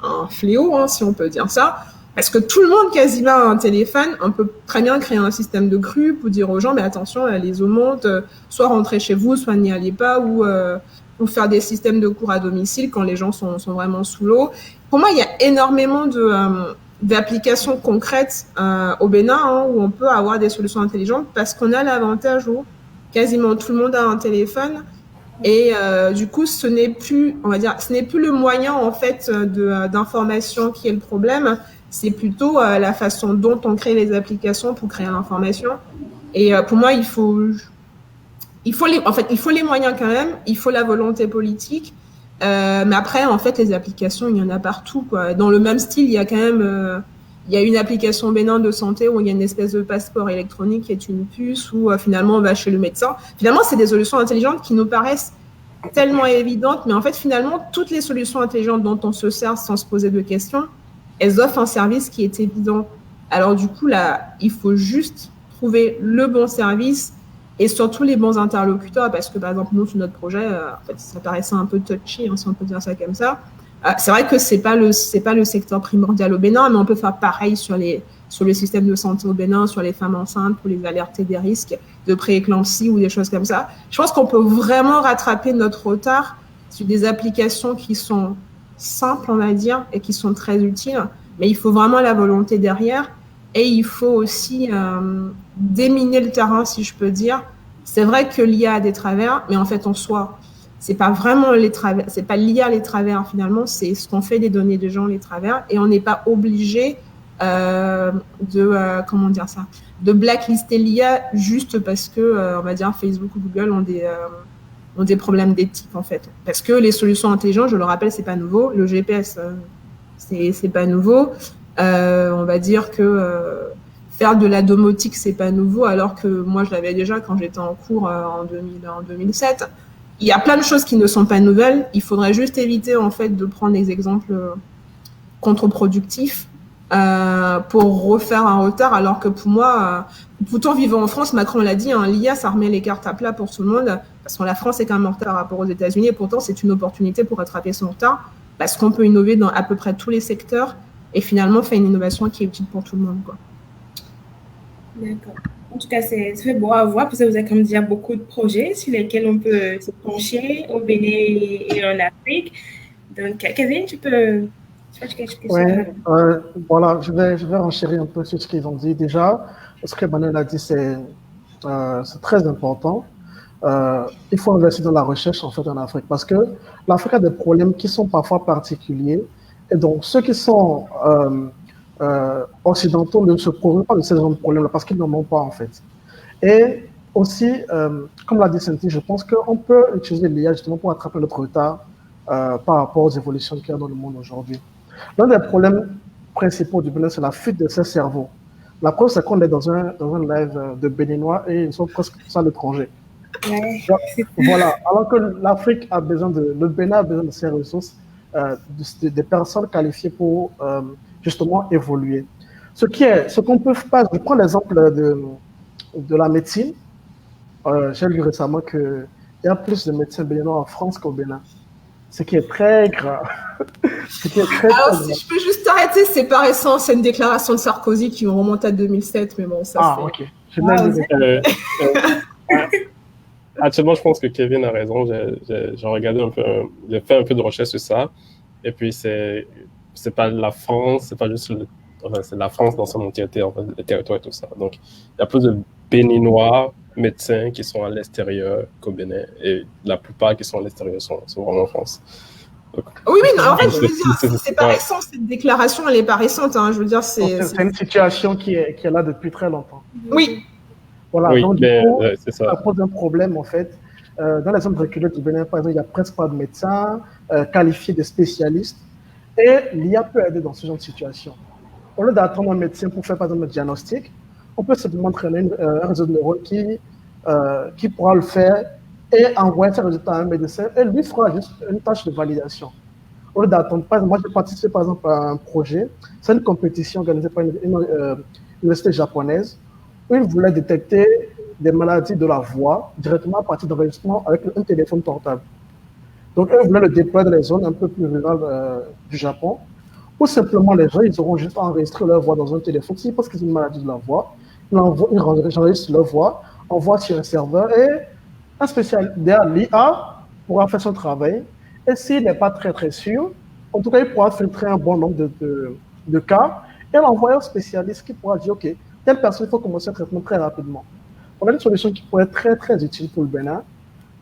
un fléau, hein, si on peut dire ça. Parce que tout le monde quasiment a un téléphone, on peut très bien créer un système de crue pour dire aux gens, mais attention, les eaux montent, soit rentrez chez vous, soit n'y allez pas, ou faire des systèmes de cours à domicile quand les gens sont vraiment sous l'eau. Pour moi, il y a énormément d'applications concrètes au Bénin, hein, où on peut avoir des solutions intelligentes parce qu'on a l'avantage où quasiment tout le monde a un téléphone. Et du coup, ce n'est plus le moyen en fait d'information qui est le problème. C'est plutôt la façon dont on crée les applications pour créer l'information. Et pour moi, il faut les moyens quand même. Il faut la volonté politique. Mais après, en fait, les applications, il y en a partout, quoi. Dans le même style, il y a quand même, il y a une application Bénin de santé où il y a une espèce de passeport électronique qui est une puce où finalement on va chez le médecin. Finalement, c'est des solutions intelligentes qui nous paraissent tellement évidentes, mais en fait, finalement, toutes les solutions intelligentes dont on se sert sans se poser de questions, elles offrent un service qui est évident. Alors du coup, là, il faut juste trouver le bon service et surtout les bons interlocuteurs, parce que par exemple, nous, sur notre projet, en fait, ça paraissait un peu touchy, hein, si on peut dire ça comme ça. C'est vrai que c'est pas le secteur primordial au Bénin, mais on peut faire pareil sur le système de santé au Bénin, sur les femmes enceintes, pour les alerter des risques de prééclampsie ou des choses comme ça. Je pense qu'on peut vraiment rattraper notre retard sur des applications qui sont simples, on va dire, et qui sont très utiles, mais il faut vraiment la volonté derrière. Et il faut aussi déminer le terrain, si je peux dire. C'est vrai que l'IA a des travers, mais en fait, en soi, c'est pas vraiment les travers, c'est pas l'IA les travers finalement, c'est ce qu'on fait des données des gens les travers, et on n'est pas obligé de blacklister l'IA juste parce que on va dire Facebook ou Google ont des problèmes d'éthique en fait. Parce que les solutions intelligentes, je le rappelle, c'est pas nouveau. Le GPS, c'est pas nouveau. On va dire que faire de la domotique, c'est pas nouveau, alors que moi, je l'avais déjà quand j'étais en cours en 2007. Il y a plein de choses qui ne sont pas nouvelles. Il faudrait juste éviter, en fait, de prendre des exemples contre-productifs pour refaire un retard, alors que pour moi, pourtant vivant en France, Macron l'a dit, hein, l'IA, ça remet les cartes à plat pour tout le monde, parce que la France est quand même en retard par rapport aux États-Unis, et pourtant, c'est une opportunité pour rattraper son retard, parce qu'on peut innover dans à peu près tous les secteurs, et finalement faire une innovation qui est utile pour tout le monde, quoi. D'accord. En tout cas, c'est très beau à voir, parce que vous avez comme dire beaucoup de projets sur lesquels on peut se pencher au Bénin et en Afrique. Donc, Kevin, tu peux voilà, je vais renchérir un peu sur ce qu'ils ont dit. Déjà, ce que Manuel a dit, c'est très important. Il faut investir dans la recherche en fait en Afrique, parce que l'Afrique a des problèmes qui sont parfois particuliers, et donc ceux qui sont occidentaux ne se préoccupent pas de ces genre de problèmes-là parce qu'ils n'en ont pas en fait. Et aussi, comme l'a dit Cynthia, je pense qu'on peut utiliser l'IA justement pour attraper notre retard par rapport aux évolutions qu'il y a dans le monde aujourd'hui. L'un des problèmes principaux du Bénin, c'est la fuite de ses cerveaux. La preuve, c'est qu'on est dans un live de Béninois et ils sont presque tous à l'étranger. Ouais. Voilà. Alors que l'Afrique a besoin le Bénin a besoin de ses ressources, des personnes qualifiées pour justement évoluer. Ce qu'on peut faire, je prends l'exemple de la médecine. J'ai lu récemment qu'il y a plus de médecins béninois en France qu'au Bénin. Ce qui est très grave. Alors, si je peux juste t'arrêter, c'est pas récent, c'est une déclaration de Sarkozy qui remonte à 2007, mais bon, ça c'est... ok. Actuellement, je pense que Kevin a raison. J'ai regardé un peu, j'ai fait un peu de recherche sur ça. Et puis, c'est pas la France, c'est pas juste c'est la France dans son entièreté, en fait, le territoire et tout ça. Donc, il y a plus de Béninois médecins qui sont à l'extérieur qu'au Bénin. Et la plupart qui sont à l'extérieur sont vraiment en France. Donc, oui, non, en fait, je veux dire, c'est pas récent, cette déclaration, elle est pas récente, hein, je veux dire, c'est une situation qui est là depuis très longtemps. Oui. Voilà, oui, donc mais, du coup, ça pose un problème, en fait. Dans les zones reculées du Bénin, par exemple, il n'y a presque pas de médecins qualifiés, de spécialistes, et l'IA peut aider dans ce genre de situation. Au lieu d'attendre un médecin pour faire, par exemple, le diagnostic, on peut simplement entraîner un réseau de neurones qui pourra le faire et envoyer ses résultats à un médecin, et lui fera juste une tâche de validation. au lieu d'attendre, par exemple, moi j'ai participé par exemple à un projet, c'est une compétition organisée par une université japonaise où ils voulaient détecter des maladies de la voix directement à partir d'enregistrements avec un téléphone portable. Donc eux voulaient le déployer dans les zones un peu plus rurales du Japon, ou simplement les gens, ils auront juste enregistré leur voix dans un téléphone. S'ils pensent qu'ils ont une maladie de la voix, ils enregistrent leur voix, envoient sur un serveur et un spécialiste, l'IA pourra faire son travail. Et s'il n'est pas très très sûr, en tout cas, il pourra filtrer un bon nombre de cas et l'envoyer au spécialiste qui pourra dire, OK, telle personne, il faut commencer un traitement très rapidement. On a une solution qui pourrait être très très utile pour le Bénin,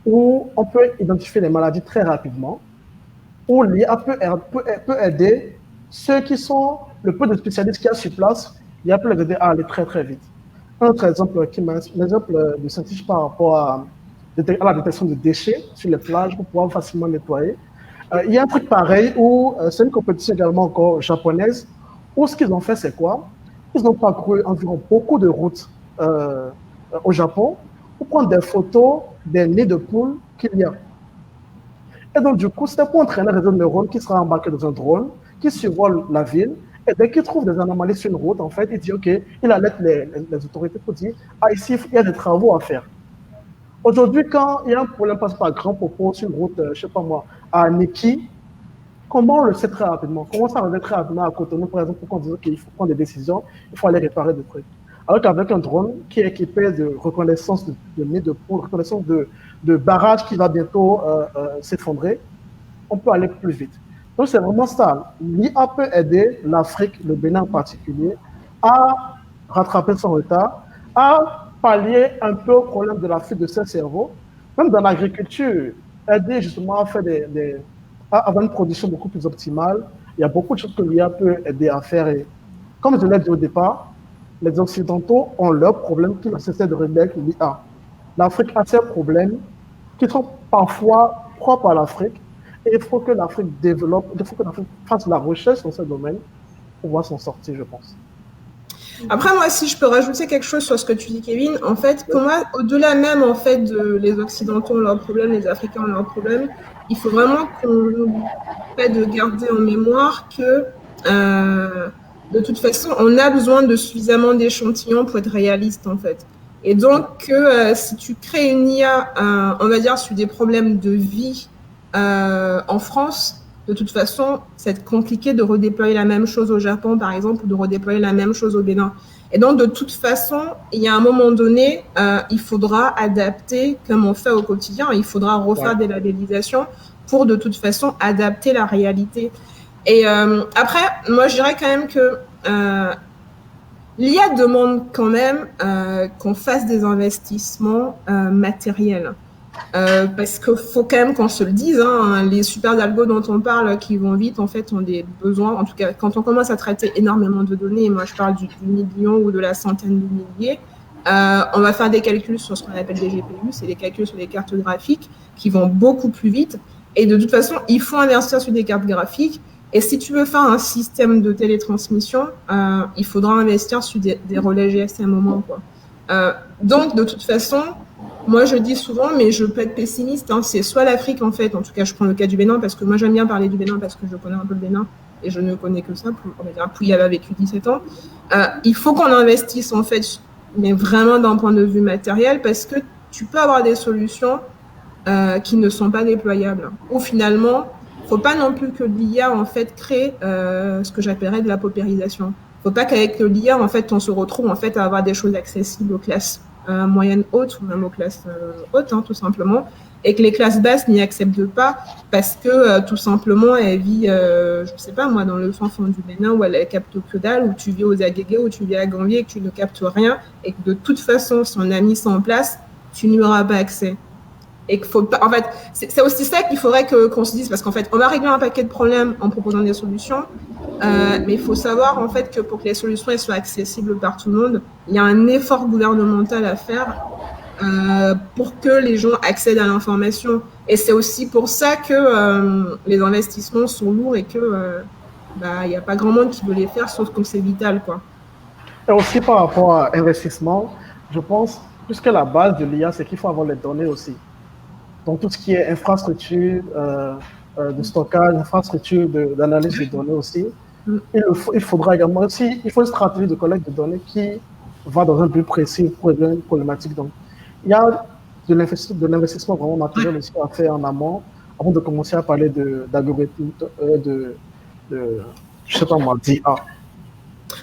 où on peut identifier les maladies très rapidement, où l'IA peut aider ceux qui sont le peu de spécialistes qu'il y a sur place, l'IA peut les aider à aller très très vite. Un autre exemple l'exemple de scientifique par rapport à la détection de déchets sur les plages pour pouvoir facilement nettoyer. Il y a un truc pareil où c'est une compétition également encore japonaise, où ce qu'ils ont fait, c'est quoi? Ils ont parcouru environ beaucoup de routes au Japon pour prendre des photos des nids de poules qu'il y a. Et donc, du coup, c'était pour entraîner un réseau de neurones qui sera embarqué dans un drone, qui survole la ville, et dès qu'il trouve des anomalies sur une route, en fait, il dit, OK, il alerte les autorités pour dire, ah, ici, il y a des travaux à faire. Aujourd'hui, quand il y a un problème, passe par grand propos sur une route, je ne sais pas moi, à Neki, comment on le sait très rapidement? Comment ça arrive très rapidement à Cotonou, par exemple, pour qu'on dise qu'il faut prendre des décisions, il faut aller réparer des trucs. Alors qu'avec un drone qui est équipé de reconnaissance de nids de poules, reconnaissance de barrages qui va bientôt s'effondrer, on peut aller plus vite. Donc c'est vraiment ça. L'IA peut aider l'Afrique, le Bénin en particulier, à rattraper son retard, à pallier un peu au problème de la fuite de ses cerveaux, même dans l'agriculture, aider justement à faire à avoir une production beaucoup plus optimale. Il y a beaucoup de choses que l'IA peut aider à faire. Et comme je l'ai dit au départ, les Occidentaux ont leurs problèmes qui nécessitent de régler avec l'IA. L'Afrique a ses problèmes qui sont parfois propres à l'Afrique. Et il faut que l'Afrique développe, il faut que l'Afrique fasse la recherche dans ce domaine pour pouvoir s'en sortir, je pense. Après, moi, si je peux rajouter quelque chose sur ce que tu dis, Kevin, en fait, pour moi, au-delà même, en fait, les Occidentaux ont leurs problèmes, les Africains ont leurs problèmes, il faut vraiment qu'on fait de garder en mémoire que, de toute façon, on a besoin de suffisamment d'échantillons pour être réaliste, en fait. Et donc, si tu crées une IA, on va dire, sur des problèmes de vie en France, de toute façon, c'est compliqué de redéployer la même chose au Japon, par exemple, ou de redéployer la même chose au Bénin. Et donc, de toute façon, il y a un moment donné, il faudra adapter comme on fait au quotidien. Il faudra refaire des labellisations pour, de toute façon, adapter la réalité. Et après, moi, je dirais quand même que l'IA demande quand même qu'on fasse des investissements matériels. Parce qu'il faut quand même qu'on se le dise, hein, les super algos dont on parle qui vont vite, en fait, ont des besoins. En tout cas, quand on commence à traiter énormément de données, moi je parle du million ou de la centaine de milliers, on va faire des calculs sur ce qu'on appelle des GPU, c'est des calculs sur des cartes graphiques qui vont beaucoup plus vite. Et de toute façon, il faut investir sur des cartes graphiques. Et si tu veux faire un système de télétransmission, il faudra investir sur des relais GSM au moins, quoi. Donc, de toute façon, moi, je dis souvent, mais je peux être pessimiste, hein, c'est soit l'Afrique, en fait, en tout cas, je prends le cas du Bénin, parce que moi, j'aime bien parler du Bénin, parce que je connais un peu le Bénin, et je ne connais que ça, on va dire, Pouille avait vécu 17 ans. Il faut qu'on investisse, en fait, mais vraiment d'un point de vue matériel, parce que tu peux avoir des solutions qui ne sont pas déployables. Ou finalement, faut pas non plus que l'IA, en fait, crée ce que j'appellerais de la paupérisation. Faut pas qu'avec l'IA, en fait, on se retrouve, en fait, à avoir des choses accessibles aux classes moyenne haute ou même aux classes hautes, hein, tout simplement, et que les classes basses n'y acceptent pas parce que tout simplement elle vit, je sais pas moi, dans le fin fond du Bénin où elle capte que dalle, où tu vis aux Agégués, où tu vis à Gambier et que tu ne captes rien, et que de toute façon, si on a mis ça en place, tu n'y auras pas accès. Et qu'il faut pas, en fait, c'est aussi ça qu'il faudrait qu'on se dise, parce qu'en fait, on va régler un paquet de problèmes en proposant des solutions, mais il faut savoir en fait que pour que les solutions elles soient accessibles par tout le monde, il y a un effort gouvernemental à faire pour que les gens accèdent à l'information. Et c'est aussi pour ça que les investissements sont lourds et que il n'y a pas grand monde qui veut les faire, sauf que c'est vital, quoi. Et aussi par rapport à investissement, je pense, puisque la base de l'IA, c'est qu'il faut avoir les données aussi. Donc tout ce qui est infrastructure, de stockage, d'infrastructure, d'analyse de données aussi. Il faudra également aussi, il faut une stratégie de collecte de données qui va dans un but précis pour régler une problématique. Donc, il y a de l'investissement vraiment matériel aussi à faire en amont avant de commencer à parler d'algorithmes, je sais pas moi, d'IA.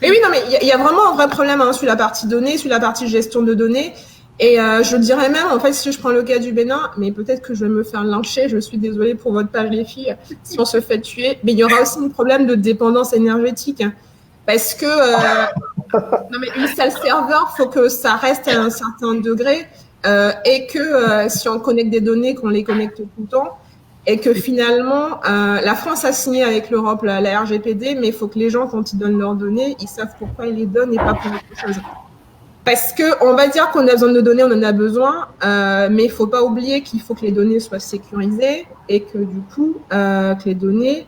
Et oui, non, mais il y a vraiment un vrai problème sur la partie données, sur la partie gestion de données. Et je dirais même, en fait, si je prends le cas du Bénin, mais peut-être que je vais me faire lyncher, je suis désolée pour votre page, les filles, si on se fait tuer, mais il y aura aussi un problème de dépendance énergétique. Parce que non, mais une salle serveur, faut que ça reste à un certain degré et que si on connecte des données, qu'on les connecte tout le temps, et que finalement, la France a signé avec l'Europe la RGPD, mais il faut que les gens, quand ils donnent leurs données, ils savent pourquoi ils les donnent et pas pour autre chose. Parce que on va dire qu'on a besoin de données, on en a besoin, mais il faut pas oublier qu'il faut que les données soient sécurisées et que du coup, que les données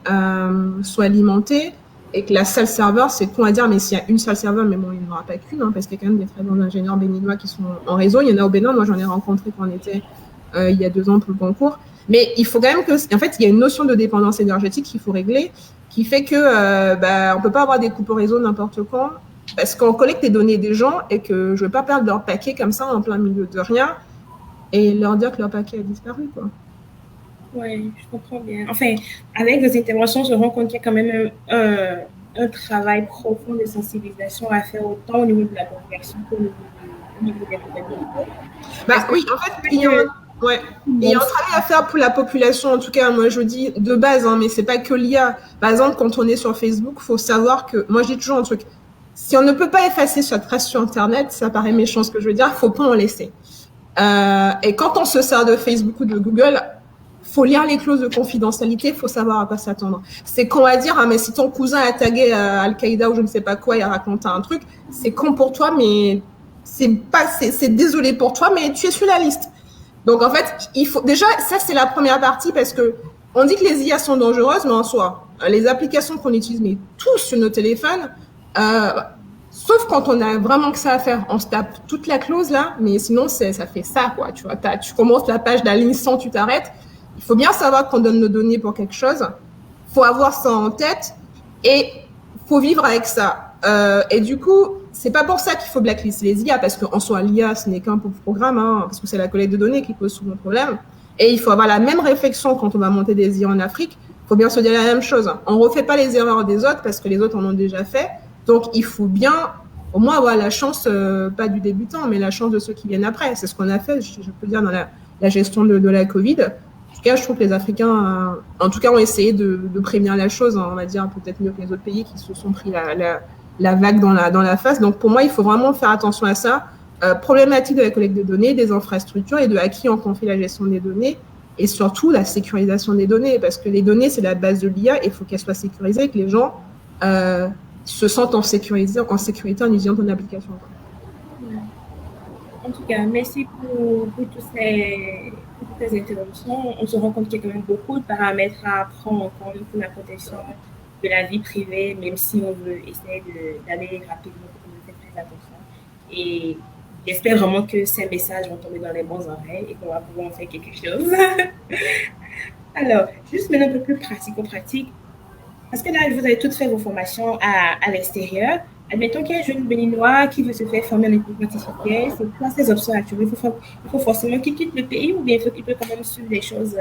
soient alimentées et que la salle serveur, c'est con à dire, mais s'il y a une salle serveur, mais bon, il n'y en aura pas qu'une, parce qu'il y a quand même des très bons ingénieurs béninois qui sont en réseau. Il y en a au Bénin, moi j'en ai rencontré quand on était il y a 2 ans pour le concours. Mais il faut quand même que, en fait, il y a une notion de dépendance énergétique qu'il faut régler, qui fait que on peut pas avoir des coupes au réseau n'importe quand. Parce qu'on collecte les données des gens et que je ne veux pas perdre leur paquet comme ça en plein milieu de rien et leur dire que leur paquet a disparu, quoi. Oui, je comprends bien. Enfin, avec vos interventions, je rends compte qu'il y a quand même un travail profond de sensibilisation à faire autant au niveau de la population qu'au niveau des gouvernements. Oui, en fait, il y a un travail à faire pour la population, en tout cas, moi je dis de base, mais c'est pas que l'IA. Par exemple, quand on est sur Facebook, il faut savoir que, moi je dis toujours un truc, si on ne peut pas effacer sa trace sur Internet, ça paraît méchant ce que je veux dire, faut pas en laisser. Et quand on se sert de Facebook ou de Google, faut lire les clauses de confidentialité, faut savoir à quoi s'attendre. C'est con à dire, mais si ton cousin a tagué Al-Qaïda ou je ne sais pas quoi et a raconté un truc, c'est con pour toi, mais c'est désolé pour toi, mais tu es sur la liste. Donc en fait, il faut déjà, ça c'est la première partie parce que on dit que les IA sont dangereuses, mais en soi, les applications qu'on utilise, mais tous sur nos téléphones, sauf quand on a vraiment que ça à faire, on se tape toute la clause là, mais sinon ça fait ça quoi. Tu vois, tu commences la page de la ligne 100, tu t'arrêtes. Il faut bien savoir qu'on donne nos données pour quelque chose. Faut avoir ça en tête et faut vivre avec ça. Et du coup, c'est pas pour ça qu'il faut blacklister les IA, parce qu'en soi, l'IA, ce n'est qu'un programme, parce que c'est la collecte de données qui pose souvent problème. Et il faut avoir la même réflexion quand on va monter des IA en Afrique. Il faut bien se dire la même chose. On refait pas les erreurs des autres parce que les autres en ont déjà fait. Donc, il faut bien, au moins, avoir la chance, pas du débutant, mais la chance de ceux qui viennent après. C'est ce qu'on a fait, je peux dire, dans la gestion de la Covid. En tout cas, je trouve que les Africains, en tout cas, ont essayé de prévenir la chose, on va dire, peut-être mieux que les autres pays qui se sont pris la vague dans la face. Donc, pour moi, il faut vraiment faire attention à ça. Problématique de la collecte de données, des infrastructures et de à qui on confie la gestion des données et surtout la sécurisation des données, parce que les données, c'est la base de l'IA et il faut qu'elles soient sécurisées, que les gens se sentent en sécurité en utilisant ton application. En tout cas, merci pour toutes ces interventions. On se rend compte qu'il y a quand même beaucoup de paramètres à prendre en compte pour la protection de la vie privée, même si on veut essayer d'aller rapidement, on veut faire très attention. Et j'espère vraiment que ces messages vont tomber dans les bonnes oreilles et qu'on va pouvoir en faire quelque chose. Alors, juste maintenant un peu plus pratico-pratique, parce que là, vous avez toutes fait vos formations à l'extérieur. Admettons qu'il y a un jeune béninois qui veut se faire former en informatique supérieure, c'est quoi ses options actuelles? Il faut forcément qu'il quitte le pays ou bien il peut quand même suivre des choses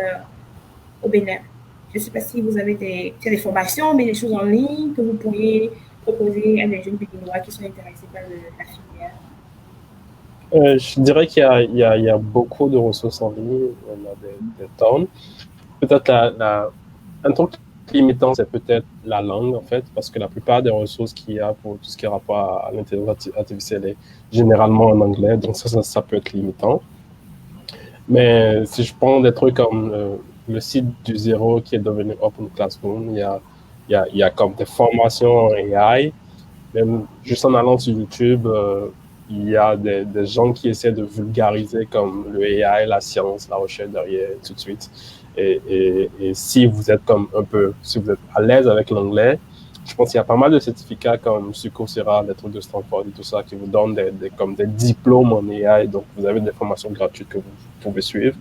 au Bénin? Je ne sais pas si vous avez des formations, mais des choses en ligne que vous pourriez proposer à des jeunes béninois qui sont intéressés par la filière. Je dirais qu'il y a beaucoup de ressources en ligne, on a des tonnes. Peut-être un truc limitant, c'est peut-être la langue, en fait, parce que la plupart des ressources qu'il y a pour tout ce qui est rapport à l'intelligence artificielle est généralement en anglais, donc ça peut être limitant. Mais si je prends des trucs comme le site du Zéro qui est devenu Open Classroom, il y a comme des formations en AI, même juste en allant sur YouTube, il y a des gens qui essaient de vulgariser comme le AI, la science, la recherche derrière, tout de suite. Et si vous êtes si vous êtes à l'aise avec l'anglais, je pense qu'il y a pas mal de certificats comme sur Coursera, des trucs de Stanford et tout ça qui vous donnent des diplômes en AI. Donc, vous avez des formations gratuites que vous pouvez suivre.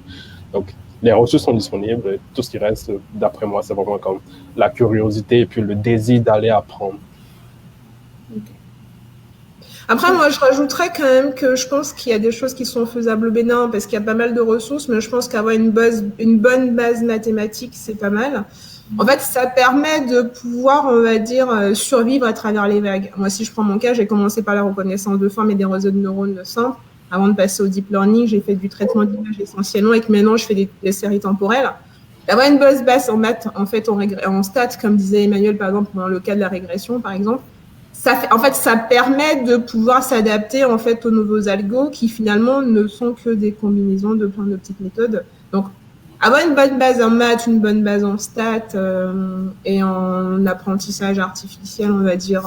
Donc, les ressources sont disponibles. Tout ce qui reste, d'après moi, c'est vraiment comme la curiosité et puis le désir d'aller apprendre. Après, moi, je rajouterais quand même que je pense qu'il y a des choses qui sont faisables au Bénin parce qu'il y a pas mal de ressources, mais je pense qu'avoir une bonne base mathématique, c'est pas mal. En fait, ça permet de pouvoir, on va dire, survivre à travers les vagues. Moi, si je prends mon cas, j'ai commencé par la reconnaissance de forme et des réseaux de neurones simples. Avant de passer au deep learning, j'ai fait du traitement d'image essentiellement et que maintenant, je fais des séries temporelles. D'avoir une bonne base en maths, en fait, en stats, comme disait Emmanuel, par exemple, dans le cas de la régression, par exemple, ça permet de pouvoir s'adapter en fait aux nouveaux algos qui finalement ne sont que des combinaisons de plein de petites méthodes. Donc, avoir une bonne base en maths, une bonne base en stats et en apprentissage artificiel, on va dire,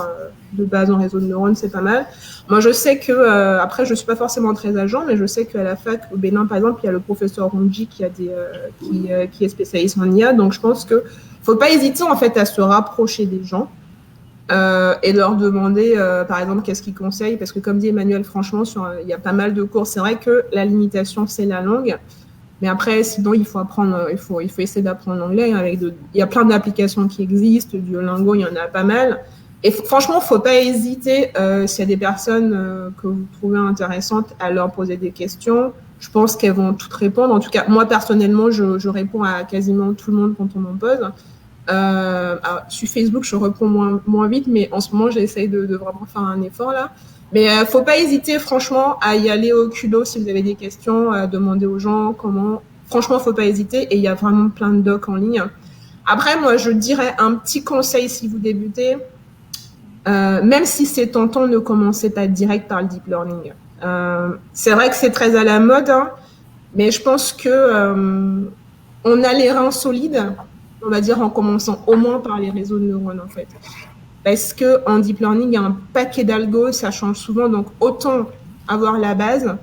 de base en réseau de neurones, c'est pas mal. Moi, je sais que, après, je suis pas forcément très agent, mais je sais qu'à la fac, au Bénin, par exemple, il y a le professeur Ronji qui est spécialiste en IA. Donc, je pense que faut pas hésiter en fait à se rapprocher des gens. Et leur demander, par exemple, qu'est-ce qu'ils conseillent, parce que comme dit Emmanuel, franchement, il y a pas mal de cours. C'est vrai que la limitation, c'est la langue, mais après, sinon, il faut apprendre, il faut essayer d'apprendre l'anglais. Il y a plein d'applications qui existent, Duolingo, il y en a pas mal. Et franchement, faut pas hésiter, s'il y a des personnes que vous trouvez intéressantes, à leur poser des questions. Je pense qu'elles vont toutes répondre. En tout cas, moi, personnellement, je réponds à quasiment tout le monde quand on m'en pose. Alors, sur Facebook, je reprends moins vite, mais en ce moment, j'essaye de vraiment faire un effort là. Mais faut pas hésiter, franchement, à y aller au culot si vous avez des questions, à demander aux gens comment. Franchement, faut pas hésiter. Et il y a vraiment plein de docs en ligne. Après, moi, je dirais un petit conseil si vous débutez. Même si c'est tentant, ne commencez pas direct par le deep learning. C'est vrai que c'est très à la mode, hein, mais je pense que on a les reins solides. On va dire en commençant au moins par les réseaux de neurones en fait. Parce que en deep learning, il y a un paquet d'algos, ça change souvent, donc autant avoir la base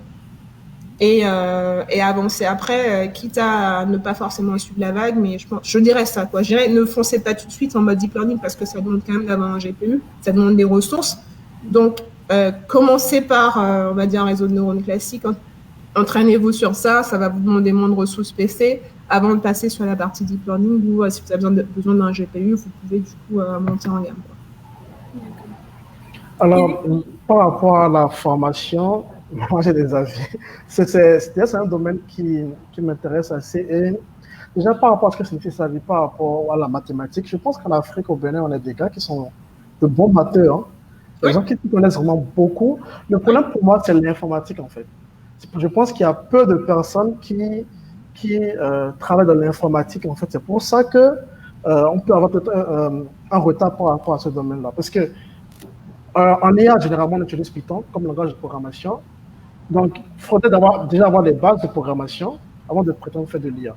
et avancer après, quitte à ne pas forcément suivre la vague, mais je dirais ça quoi. Je dirais ne foncez pas tout de suite en mode deep learning parce que ça demande quand même d'avoir un GPU, ça demande des ressources. Donc commencez par, on va dire, un réseau de neurones classique. Entraînez-vous sur ça, ça va vous demander moins de ressources PC avant de passer sur la partie deep learning où si vous avez besoin d'un GPU, vous pouvez du coup monter en gamme. Alors, par rapport à la formation, moi j'ai des avis. C'est un domaine qui m'intéresse assez. Et déjà par rapport à ce que signifie sa vie, par rapport à la mathématique, je pense qu'en Afrique, au Bénin, on a des gars qui sont de bons matheurs, hein. Des gens qui connaissent vraiment beaucoup. Le problème pour moi, c'est l'informatique en fait. Je pense qu'il y a peu de personnes qui travaillent dans l'informatique. En fait, c'est pour ça que on peut avoir peut-être un retard par rapport à ce domaine-là. Parce que en IA, généralement, on utilise Python comme langage de programmation. Donc, il faudrait déjà avoir des bases de programmation avant de prétendre faire de l'IA.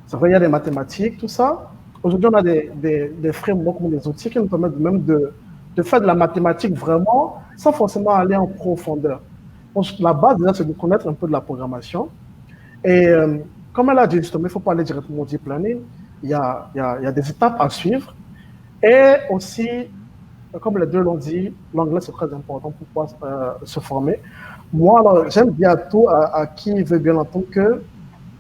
Ça veut dire il y a des mathématiques, tout ça. Aujourd'hui, on a des frameworks ou des outils qui nous permettent même de faire de la mathématique vraiment sans forcément aller en profondeur. Donc, la base, déjà, c'est de connaître un peu de la programmation. Et comme elle a dit justement, il ne faut pas aller directement au deep learning. Il y a des étapes à suivre. Et aussi, comme les deux l'ont dit, l'anglais, c'est très important pour pouvoir se former. Moi, alors, j'aime bien tout à qui veut bien entendre que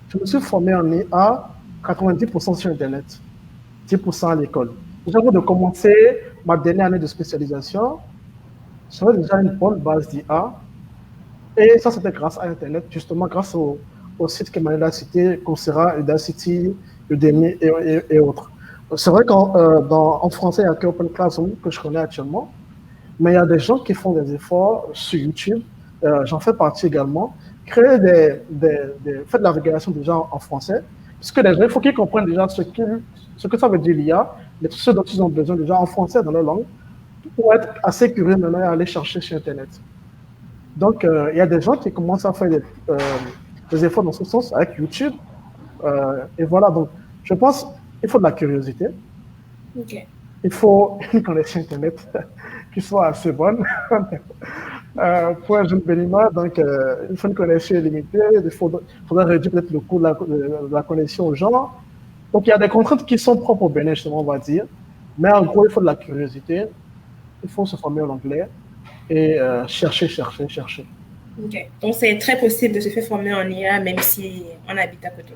je me suis formé en IA 90% sur Internet, 10% à l'école. Déjà, avant de commencer ma dernière année de spécialisation, j'avais déjà une bonne base d'IA. Et ça, c'était grâce à Internet, justement grâce au site qu'Emmanuel a cité, Coursera, Udacity, Udemy et autres. C'est vrai qu'en français, il n'y a que Open Classroom que je connais actuellement, mais il y a des gens qui font des efforts sur YouTube, j'en fais partie également, créer faire de la régulation déjà en français, puisque les gens, il faut qu'ils comprennent déjà ce que ça veut dire l'IA, ce dont ils ont besoin déjà en français dans leur langue, pour être assez curieux maintenant et aller chercher sur Internet. Donc, il y a des gens qui commencent à faire des efforts dans ce sens avec YouTube. Et voilà, donc, je pense qu'il faut de la curiosité. Okay. Il faut une connexion Internet qui soit assez bonne pour un jeune béninois. Donc, il faut une connexion limitée. Il faudrait réduire peut-être le coût de la connexion aux gens. Donc, il y a des contraintes qui sont propres au Bénin, justement, on va dire. Mais en gros, il faut de la curiosité. Il faut se former en anglais. Et chercher. Ok. Donc, c'est très possible de se faire former en IA même si on habite à côté.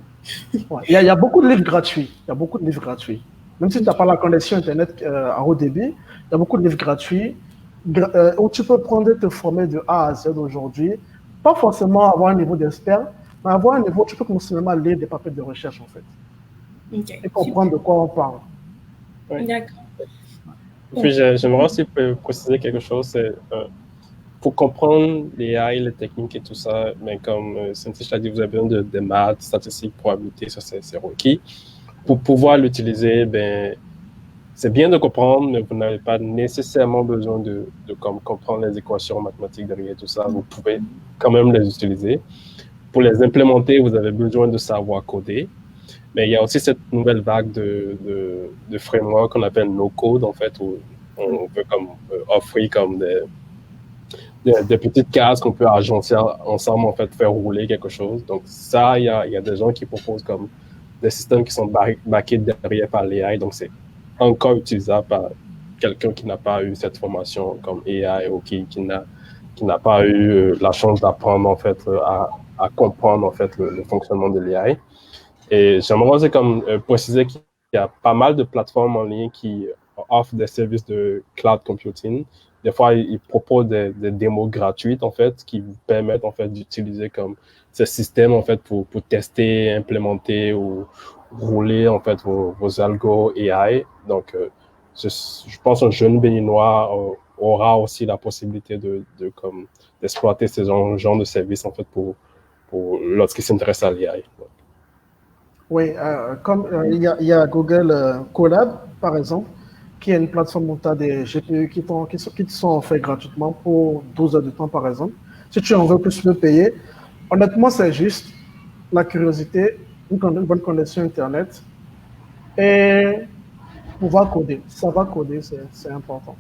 Ouais. Il y a beaucoup de livres gratuits. Il y a beaucoup de livres gratuits. Même si tu n'as pas la connexion Internet à haut débit, il y a beaucoup de livres gratuits où tu peux prendre et te former de A à Z aujourd'hui. Pas forcément avoir un niveau d'expert, mais avoir un niveau où tu peux continuellement lire des papiers de recherche, en fait, Ok. et comprendre de quoi on parle. Oui. D'accord. Puis j'aimerais aussi préciser quelque chose, c'est pour comprendre les AI, les techniques et tout ça, mais comme Cynthia l'a dit, vous avez besoin de maths, statistiques, probabilité, ça c'est requis. Pour pouvoir l'utiliser, ben, c'est bien de comprendre, mais vous n'avez pas nécessairement besoin de comprendre les équations mathématiques derrière tout ça. Vous pouvez quand même les utiliser. Pour les implémenter, vous avez besoin de savoir coder. Mais il y a aussi cette nouvelle vague de framework qu'on appelle no-code, en fait, où on peut comme offrir comme des petites cases qu'on peut agencer ensemble, en fait, faire rouler quelque chose. Donc ça, il y a des gens qui proposent comme des systèmes qui sont backés derrière par l'AI. Donc c'est encore utilisable par quelqu'un qui n'a pas eu cette formation comme AI ou qui n'a pas eu la chance d'apprendre, en fait, à comprendre, en fait, le fonctionnement de l'AI. Et j'aimerais aussi comme préciser qu'il y a pas mal de plateformes en ligne qui offrent des services de cloud computing. Des fois, ils proposent des démos gratuites, en fait, qui vous permettent, en fait, d'utiliser comme ce système, en fait, pour tester, implémenter ou rouler, en fait, vos algos AI. Donc, je pense qu'un jeune béninois aura aussi la possibilité d'exploiter ce genre de services, en fait, pour lorsqu'il s'intéresse à l'AI. Oui, comme il y a Google Colab, par exemple, qui est une plateforme où tu as des GPU qui te sont offerts gratuitement pour 12 heures de temps, par exemple. Si tu en veux plus, tu peux payer. Honnêtement, c'est juste la curiosité, une bonne connexion Internet et pouvoir coder. Savoir coder, c'est important.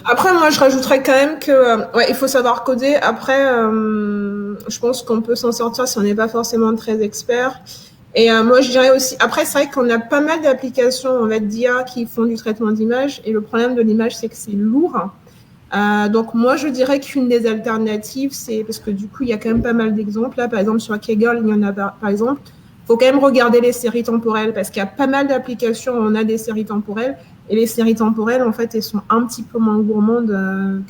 Après, moi, je rajouterais quand même que, ouais, il faut savoir coder. Après, je pense qu'on peut s'en sortir si on n'est pas forcément très expert. Et moi, je dirais aussi, après, c'est vrai qu'on a pas mal d'applications, on va dire, d'IA qui font du traitement d'image. Et le problème de l'image, c'est que c'est lourd. Donc, moi, je dirais qu'une des alternatives, c'est parce que du coup, il y a quand même pas mal d'exemples. Là, par exemple, sur Kaggle, il y en a par exemple. Il faut quand même regarder les séries temporelles parce qu'il y a pas mal d'applications où on a des séries temporelles. Et les séries temporelles, en fait, elles sont un petit peu moins gourmandes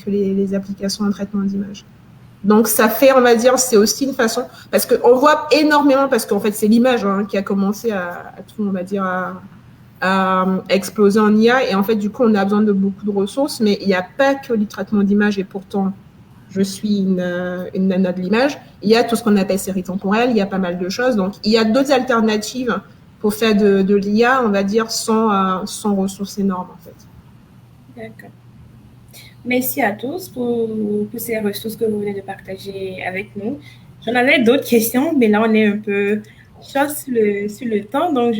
que les applications en traitement d'image. Donc, ça fait, on va dire, c'est aussi une façon, parce qu'on voit énormément, parce qu'en fait, c'est l'image qui a commencé à tout, on va dire, à exploser en IA. Et en fait, du coup, on a besoin de beaucoup de ressources, mais il n'y a pas que du traitement d'image. Et pourtant, je suis une nana de l'image. Il y a tout ce qu'on appelle série temporelle, il y a pas mal de choses. Donc, il y a d'autres alternatives pour faire de l'IA, on va dire, sans ressources énormes, en fait. D'accord. Merci à tous pour ces ressources que vous venez de partager avec nous. J'en avais d'autres questions, mais là, on est un peu short sur le temps, donc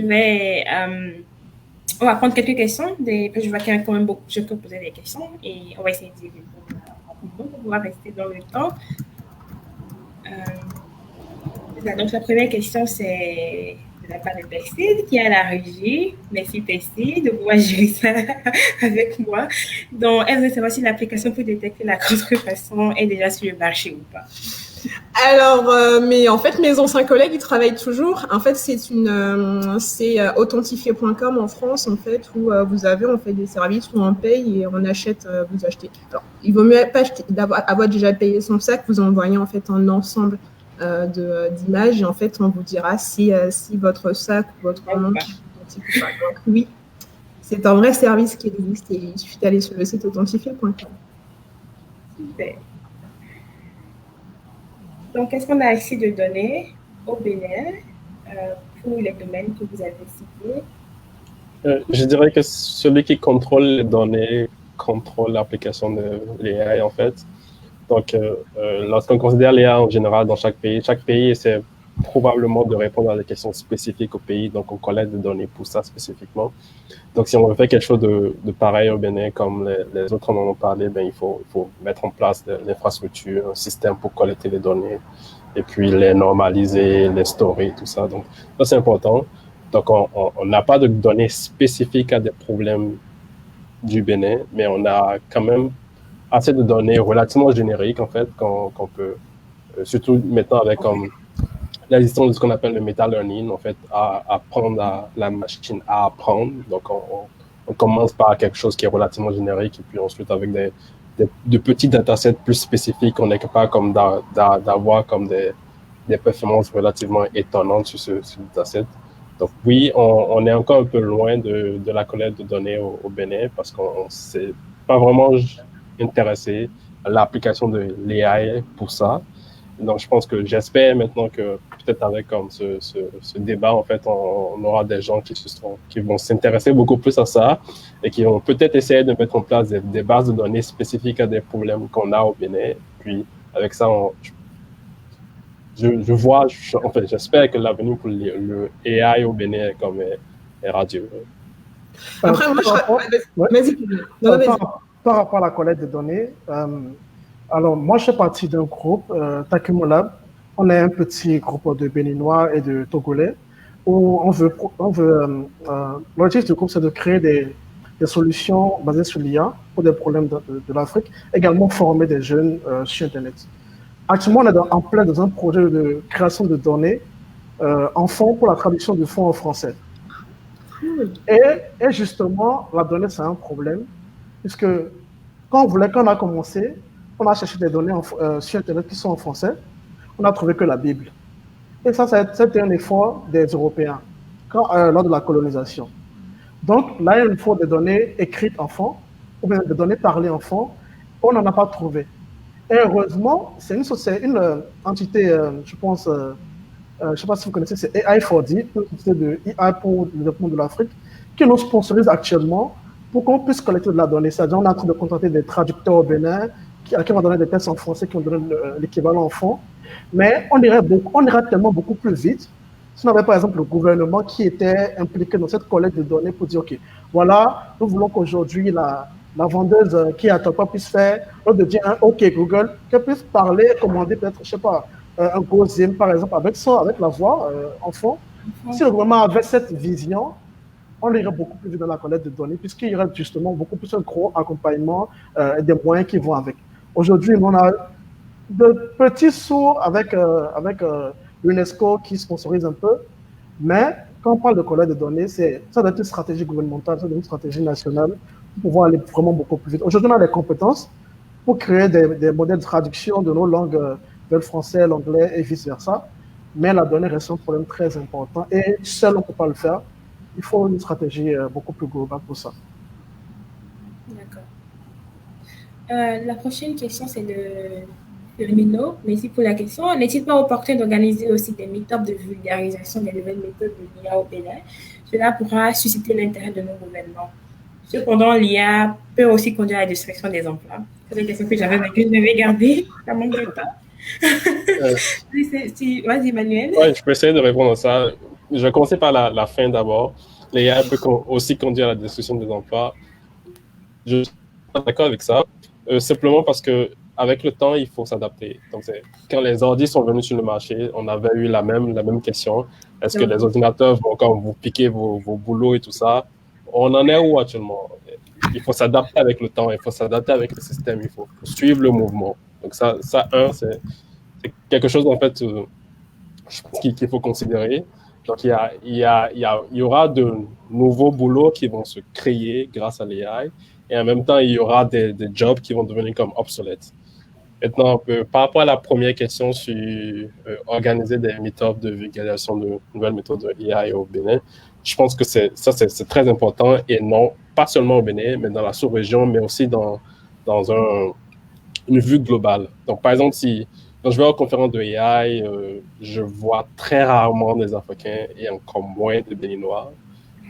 on va prendre quelques questions. Je vois qu'il y a quand même beaucoup de gens qui ont posé des questions et on va essayer d'y répondre rapidement pour pouvoir rester dans le temps. Donc, la première question, c'est de la part de Pessid qui est à la régie. Merci Pessid de pouvoir gérer ça avec moi. Donc, elle veut savoir si l'application pour détecter la contrefaçon est déjà sur le marché ou pas. Alors, mais en fait, mes anciens collègues, ils travaillent toujours. En fait, c'est authentifié.com en France, en fait, où vous avez, on fait des services où on paye et on achète, vous achetez. Alors, il vaut mieux pas acheter, avoir déjà payé son sac, vous envoyez en fait un ensemble d'images et en fait, on vous dira si votre sac ou votre montre est authentique ou pas. Donc, oui, c'est un vrai service qui existe et il suffit d'aller sur le site authentifié.com. Super. Donc, est-ce qu'on a assez de données au Bénin pour les domaines que vous avez cités? Je dirais que celui qui contrôle les données contrôle l'application de l'AI, en fait. Donc, lorsqu'on considère l'AI en général dans chaque pays essaie probablement de répondre à des questions spécifiques au pays, donc on collecte des données pour ça spécifiquement. Donc, si on veut faire quelque chose de pareil au Bénin, comme les autres en ont parlé, ben, il faut mettre en place l'infrastructure, un système pour collecter les données et puis les normaliser, les storer, tout ça. Donc, ça, c'est important. Donc, on n'a pas de données spécifiques à des problèmes du Bénin, mais on a quand même assez de données relativement génériques, en fait, qu'on peut, surtout maintenant avec comme l'existence de ce qu'on appelle le meta-learning, en fait, à apprendre à la machine à apprendre. Donc, on commence par quelque chose qui est relativement générique et puis ensuite avec de petits datasets plus spécifiques, on est capable comme d'avoir comme des performances relativement étonnantes sur ce dataset. Donc oui, on est encore un peu loin de la collecte de données au Bénin parce qu'on ne s'est pas vraiment intéressé à l'application de l'AI pour ça. Donc je pense que j'espère maintenant que peut-être avec comme ce débat, en fait, on aura des gens qui vont s'intéresser beaucoup plus à ça et qui vont peut-être essayer de mettre en place des bases de données spécifiques à des problèmes qu'on a au Bénin. Puis avec ça, je vois, en fait, j'espère que l'avenir pour le AI au Bénin est radieux. Après, moi, vas-y. Par rapport à la collecte de données, alors moi, je fais partie d'un groupe, Takumo Lab. On est un petit groupe de Béninois et de Togolais où l'objectif du groupe, c'est de créer des solutions basées sur l'IA pour des problèmes de l'Afrique, également former des jeunes sur Internet. Actuellement, on est en plein dans un projet de création de données en fonds pour la traduction du fonds en français. Et justement, la donnée, c'est un problème, puisque quand on a commencé, on a cherché des données sur Internet qui sont en français, on n'a trouvé que la Bible. Et ça, c'était un effort des Européens lors de la colonisation. Donc, là, il faut des données écrites en fond, ou bien des données parlées en fond, on n'en a pas trouvé. Et heureusement, c'est une entité, je pense, je ne sais pas si vous connaissez, c'est AI4D, une entité de IA pour le développement de l'Afrique, qui nous sponsorise actuellement pour qu'on puisse collecter de la donnée. C'est-à-dire, on est en train de contacter des traducteurs au Bénin qui vont donner des tests en français, qui vont donner l'équivalent en fond. Mais on irait tellement beaucoup plus vite si on avait par exemple le gouvernement qui était impliqué dans cette collecte de données pour dire, OK, voilà, nous voulons qu'aujourd'hui la vendeuse qui est à Tokyo puisse faire, au lieu de dire un OK Google, qu'elle puisse parler, commander peut-être, je ne sais pas, un Gozim par exemple, avec la voix en fond. Si le gouvernement avait cette vision, on irait beaucoup plus vite dans la collecte de données, puisqu'il y aurait justement beaucoup plus un gros accompagnement et des moyens qui vont avec. Aujourd'hui, on a de petits sous avec l'UNESCO qui sponsorise un peu, mais quand on parle de collecte de données, ça doit être une stratégie gouvernementale, ça doit être une stratégie nationale pour pouvoir aller vraiment beaucoup plus vite. Aujourd'hui, on a les compétences pour créer des modèles de traduction de nos langues vers le français, l'anglais et vice-versa, mais la donnée reste un problème très important et seul on ne peut pas le faire. Il faut une stratégie beaucoup plus globale pour ça. D'accord. La prochaine question, c'est de Firmino. Merci pour la question. N'est-il pas opportun d'organiser aussi des meet-ups de vulgarisation des nouvelles méthodes de l'IA au Bénin? Cela pourra susciter l'intérêt de nos gouvernements. Cependant, l'IA peut aussi conduire à la destruction des emplois. C'est une question que j'avais gardée. Ça manque de temps. Vas-y, Emmanuel. Oui, je peux essayer de répondre à ça. Je vais commencer par la fin d'abord. L'IA peut aussi conduire à la destruction des emplois. Je suis d'accord avec ça. Simplement parce que avec le temps, il faut s'adapter. Donc, quand les ordi sont venus sur le marché, on avait eu la même question. Est-ce que les ordinateurs vont quand vous piquer vos boulots et tout ça? On en est où actuellement? Il faut s'adapter avec le temps, il faut s'adapter avec le système, il faut suivre le mouvement. Donc ça c'est quelque chose, en fait, je pense qu'il faut considérer. Donc, il y aura de nouveaux boulots qui vont se créer grâce à l'AI et en même temps, il y aura des jobs qui vont devenir comme obsolètes. Maintenant, par rapport à la première question sur organiser des meet-ups de vulgarisation de nouvelles méthodes de AI au Bénin, je pense que c'est très important et non, pas seulement au Bénin, mais dans la sous-région, mais aussi dans une vue globale. Donc, par exemple, quand je vais aux conférences de AI, je vois très rarement des Africains et encore moins des Béninois.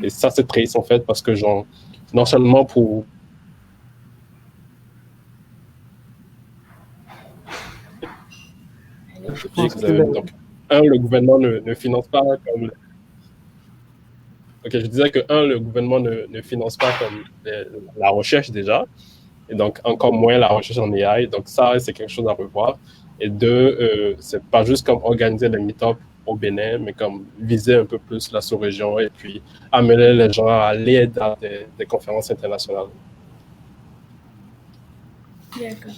Et ça, c'est triste, en fait, parce que non seulement pour... Donc, le gouvernement ne finance pas comme... Ok, je disais que, le gouvernement ne finance pas comme la recherche déjà, et donc encore moins la recherche en AI. Donc ça, c'est quelque chose à revoir. Et deux, c'est pas juste comme organiser les meet-ups au Bénin, mais comme viser un peu plus la sous-région et puis amener les gens à aller dans des conférences internationales. D'accord.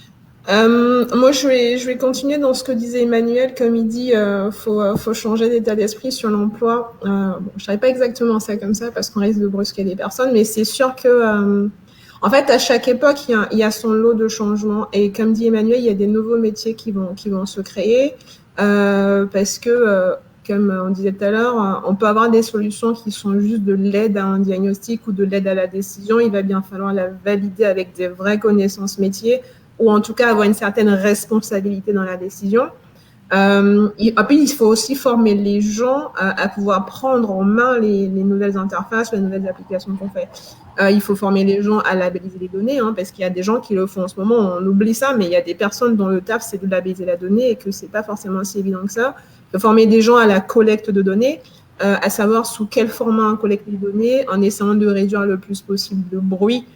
Moi, je vais continuer dans ce que disait Emmanuel, comme il dit, faut changer d'état d'esprit sur l'emploi. Bon, je dirais pas exactement ça comme ça parce qu'on risque de brusquer des personnes, mais c'est sûr que, en fait, à chaque époque, il y a son lot de changements. Et comme dit Emmanuel, il y a des nouveaux métiers qui vont se créer parce que, comme on disait tout à l'heure, on peut avoir des solutions qui sont juste de l'aide à un diagnostic ou de l'aide à la décision. Il va bien falloir la valider avec des vraies connaissances métiers ou en tout cas avoir une certaine responsabilité dans la décision. Puis, il faut aussi former les gens à pouvoir prendre en main les nouvelles interfaces, les nouvelles applications qu'on fait. Il faut former les gens à labelliser les données, hein, parce qu'il y a des gens qui le font en ce moment, on oublie ça, mais il y a des personnes dont le taf, c'est de labelliser la donnée et que c'est pas forcément si évident que ça. Il faut former des gens à la collecte de données, à savoir sous quel format on collecte les données, en essayant de réduire le plus possible le bruit.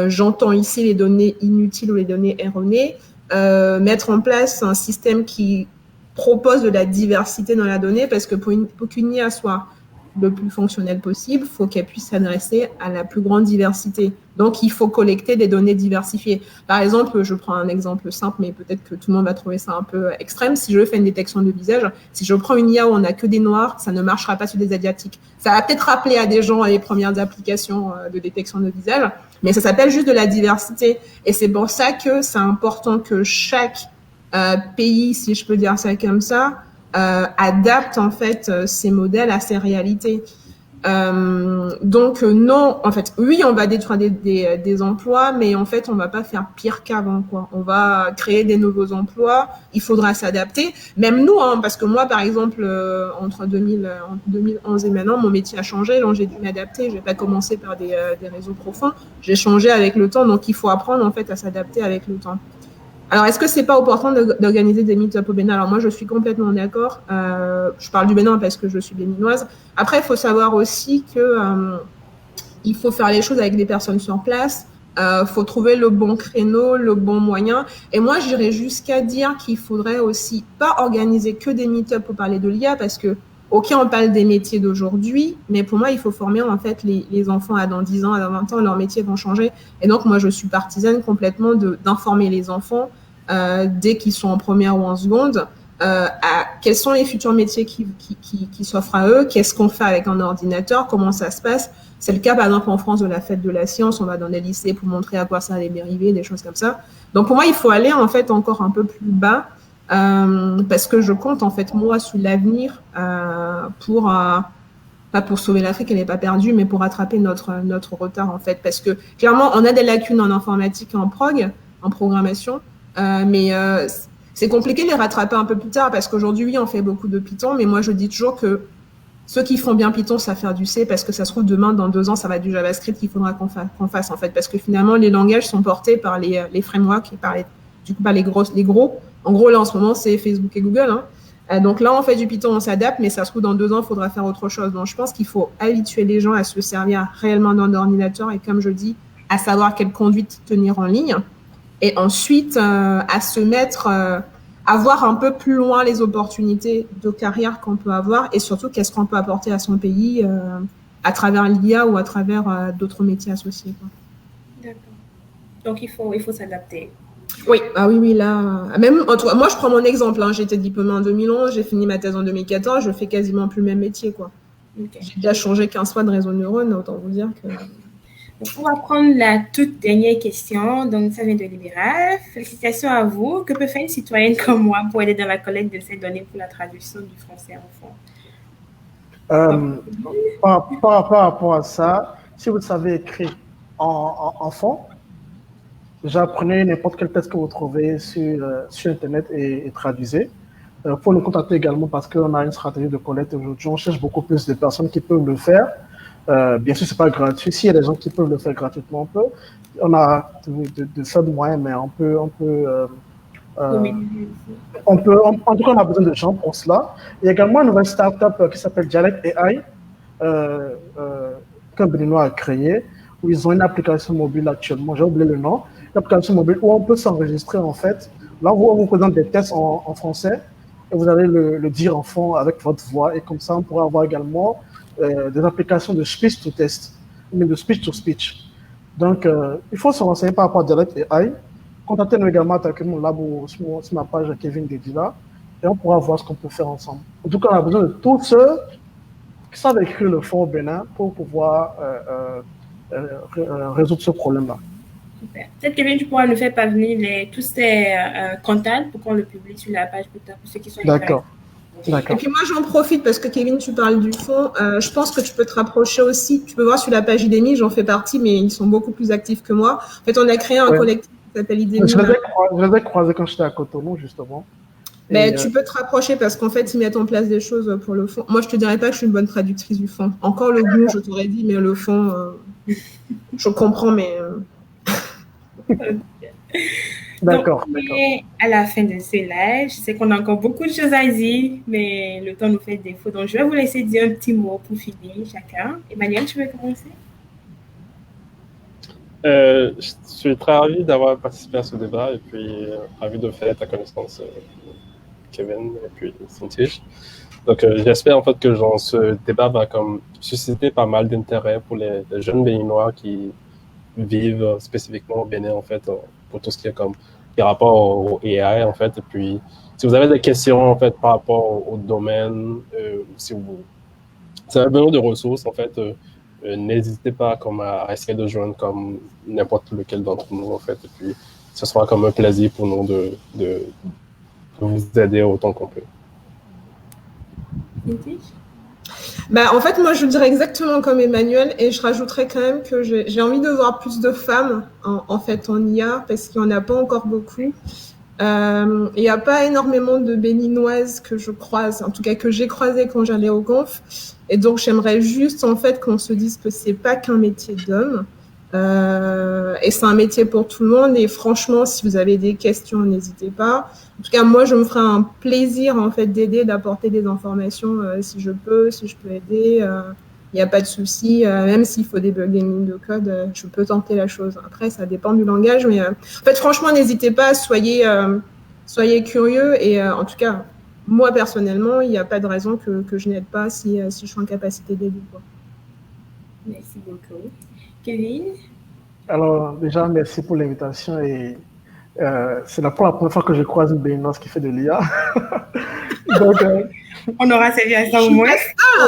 J'entends ici les données inutiles ou les données erronées. Mettre en place un système qui propose de la diversité dans la donnée parce que pour qu'une IA soit le plus fonctionnel possible, il faut qu'elle puisse s'adresser à la plus grande diversité. Donc, il faut collecter des données diversifiées. Par exemple, je prends un exemple simple, mais peut-être que tout le monde va trouver ça un peu extrême. Si je fais une détection de visage, si je prends une IA où on n'a que des noirs, ça ne marchera pas sur des asiatiques. Ça va peut-être rappeler à des gens les premières applications de détection de visage, mais ça s'appelle juste de la diversité. Et c'est pour ça que c'est important que chaque pays, si je peux dire ça comme ça, adapte en fait ces modèles à ces réalités. Donc non, en fait, oui, on va détruire des emplois, mais en fait, on va pas faire pire qu'avant, quoi. On va créer des nouveaux emplois. Il faudra s'adapter. Même nous, hein, parce que moi, par exemple, entre 2011 et maintenant, mon métier a changé. Donc, j'ai dû m'adapter. J'ai pas commencé par des réseaux profonds. J'ai changé avec le temps. Donc, il faut apprendre en fait à s'adapter avec le temps. Alors, est-ce que c'est pas opportun d'organiser des meet-up au Bénin? Alors, moi, je suis complètement d'accord. Je parle du Bénin parce que je suis béninoise. Après, il faut savoir aussi que il faut faire les choses avec des personnes sur place. Faut trouver le bon créneau, le bon moyen. Et moi, j'irais jusqu'à dire qu'il faudrait aussi pas organiser que des meet-up pour parler de l'IA parce que, ok, on parle des métiers d'aujourd'hui, mais pour moi, il faut former en fait les enfants à dans 10 ans, à dans 20 ans, leurs métiers vont changer. Et donc, moi, je suis partisane complètement d'informer les enfants dès qu'ils sont en première ou en seconde, à quels sont les futurs métiers qui s'offrent à eux, qu'est-ce qu'on fait avec un ordinateur, comment ça se passe. C'est le cas, par exemple, en France, de la fête de la science. On va dans des lycées pour montrer à quoi ça allait dériver, des choses comme ça. Donc, pour moi, il faut aller, en fait, encore un peu plus bas, parce que je compte, en fait, moi, sur l'avenir pas pour sauver l'Afrique, elle n'est pas perdue, mais pour rattraper notre retard, en fait. Parce que, clairement, on a des lacunes en informatique et en en programmation, mais c'est compliqué de les rattraper un peu plus tard, parce qu'aujourd'hui, oui, on fait beaucoup de Python, mais moi, je dis toujours que ceux qui font bien Python savent faire du C, parce que ça se trouve, demain, dans 2 ans, ça va être du JavaScript qu'il faudra qu'on fasse, en fait. Parce que finalement, les langages sont portés par les frameworks et du coup, par les gros. En gros, là, en ce moment, c'est Facebook et Google, hein. Donc là, on fait du Python, on s'adapte, mais ça se trouve, dans 2 ans, il faudra faire autre chose. Donc, je pense qu'il faut habituer les gens à se servir réellement d'un ordinateur et, comme je dis, à savoir quelle conduite tenir en ligne. Et ensuite, à se mettre, à voir un peu plus loin les opportunités de carrière qu'on peut avoir et surtout, qu'est-ce qu'on peut apporter à son pays à travers l'IA ou à travers d'autres métiers associés, quoi. D'accord. Donc, il faut s'adapter. Oui, oui, là, même, moi, je prends mon exemple, hein. J'ai été diplômée en 2011, j'ai fini ma thèse en 2014, je fais quasiment plus le même métier, quoi. Okay. J'ai déjà changé 15 fois de réseau de neurones, autant vous dire que... Donc, on va prendre la toute dernière question. Donc, ça vient de Libéral. Félicitations à vous. Que peut faire une citoyenne comme moi pour aider dans la collecte de ces données pour la traduction du français en fond? Par rapport à ça, si vous savez écrire en fond, déjà prenez n'importe quel texte que vous trouvez sur Internet et traduisez. Pour nous contacter également parce qu'on a une stratégie de collecte aujourd'hui. On cherche beaucoup plus de personnes qui peuvent le faire. Bien sûr, c'est pas gratuit. S'il y a des gens qui peuvent le faire gratuitement, on a de faibles moyens, mais en tout cas, on a besoin de gens pour cela. Il y a également une nouvelle start-up qui s'appelle Dialect AI, qu'un Béninois a créé, où ils ont une application mobile actuellement. J'ai oublié le nom. Une application mobile où on peut s'enregistrer, en fait. Là, on vous présente des tests en français et vous allez le dire en fond avec votre voix. Et comme ça, on pourra avoir également des applications de speech to test, mais de speech to speech. Donc, il faut se renseigner par rapport à Dialect AI. contactez-nous également à Takumu Lab ou sur ma page Kevin Dedila et on pourra voir ce qu'on peut faire ensemble. En tout cas, on a besoin de tous ceux qui savent écrire le fond au Bénin pour pouvoir résoudre ce problème-là. Super. Peut-être, Kevin, tu pourras nous faire parvenir tous ces contacts pour qu'on le publie sur la page plus tard pour ceux qui sont D'accord. Et puis moi, j'en profite parce que Kevin, tu parles du fond. Je pense que tu peux te rapprocher aussi. Tu peux voir sur la page IDEMI, j'en fais partie, mais ils sont beaucoup plus actifs que moi. En fait, on a créé un collectif qui s'appelle IDEMI. Je les ai croisés quand j'étais à Cotonou, justement. Mais tu peux te rapprocher parce qu'en fait, ils mettent en place des choses pour le fond. Moi, je te dirais pas que je suis une bonne traductrice du fond. Encore le goût, je t'aurais dit, mais le fond, je comprends, mais... D'accord. On est à la fin de ce live. Je sais qu'on a encore beaucoup de choses à dire, mais le temps nous fait défaut. Donc, je vais vous laisser dire un petit mot pour finir chacun. Emmanuel, tu veux commencer? Je suis très ravi d'avoir participé à ce débat et puis ravi de faire ta connaissance, Kevin, et puis Cynthia. Donc, j'espère en fait que ce débat va comme susciter pas mal d'intérêt pour les jeunes Béninois qui vivent spécifiquement au Bénin, en fait, pour tout ce qui est comme qui rapport au AI, en fait. Et puis, si vous avez des questions, en fait, par rapport au domaine, si vous avez besoin de ressources, en fait, n'hésitez pas comme à essayer de joindre comme n'importe lequel d'entre nous, en fait. Et puis, ce sera comme un plaisir pour nous de vous aider autant qu'on peut. En fait, moi, je dirais exactement comme Emmanuel et je rajouterais quand même que j'ai envie de voir plus de femmes en fait en IA parce qu'il n'y en a pas encore beaucoup. Il n'y a pas énormément de Béninoises que je croise, en tout cas que j'ai croisées quand j'allais au Conf. Et donc, j'aimerais juste en fait qu'on se dise que c'est pas qu'un métier d'homme. Et c'est un métier pour tout le monde. Et franchement, si vous avez des questions, n'hésitez pas. En tout cas, moi, je me ferai un plaisir en fait d'aider, d'apporter des informations si je peux aider. Il n'y a pas de souci. Même s'il faut débugger une ligne de code, je peux tenter la chose. Après, ça dépend du langage. Mais en fait, franchement, n'hésitez pas. Soyez curieux. Et en tout cas, moi, personnellement, il n'y a pas de raison que je n'aide pas si je suis en capacité d'aider. Merci beaucoup. Kevin? Alors, déjà, merci pour l'invitation et c'est pour la première fois que je croise une Béninoise qui fait de l'IA. Donc, on aura servi à ça au moins.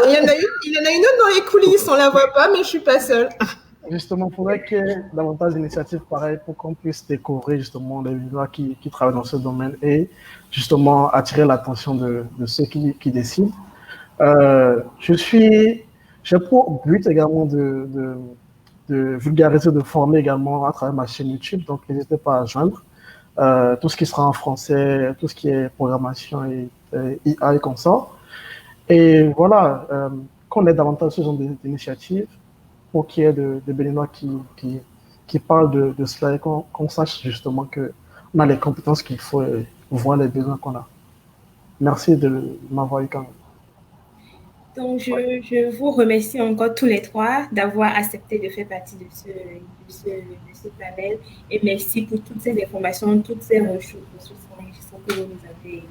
Il y en a une autre dans les coulisses, on la voit pas, mais je suis pas seule. Justement, il faudrait qu'il y ait davantage d'initiatives pareilles pour qu'on puisse découvrir justement les Béninois qui travaillent dans ce domaine et justement attirer l'attention de ceux qui décident. J'ai pour but également de vulgariser, de former également à travers ma chaîne YouTube, donc n'hésitez pas à joindre. Tout ce qui sera en français, tout ce qui est programmation et IA et comme ça. Et voilà, qu'on ait davantage ce genre d'initiatives pour qu'il y ait de Béninois qui parlent de cela et qu'on sache justement qu'on a les compétences qu'il faut et voir les besoins qu'on a. Merci de m'avoir eu quand même. Donc, je vous remercie encore tous les trois d'avoir accepté de faire partie de ce panel et merci pour toutes ces informations, toutes ces ressources enrichissantes que vous nous avez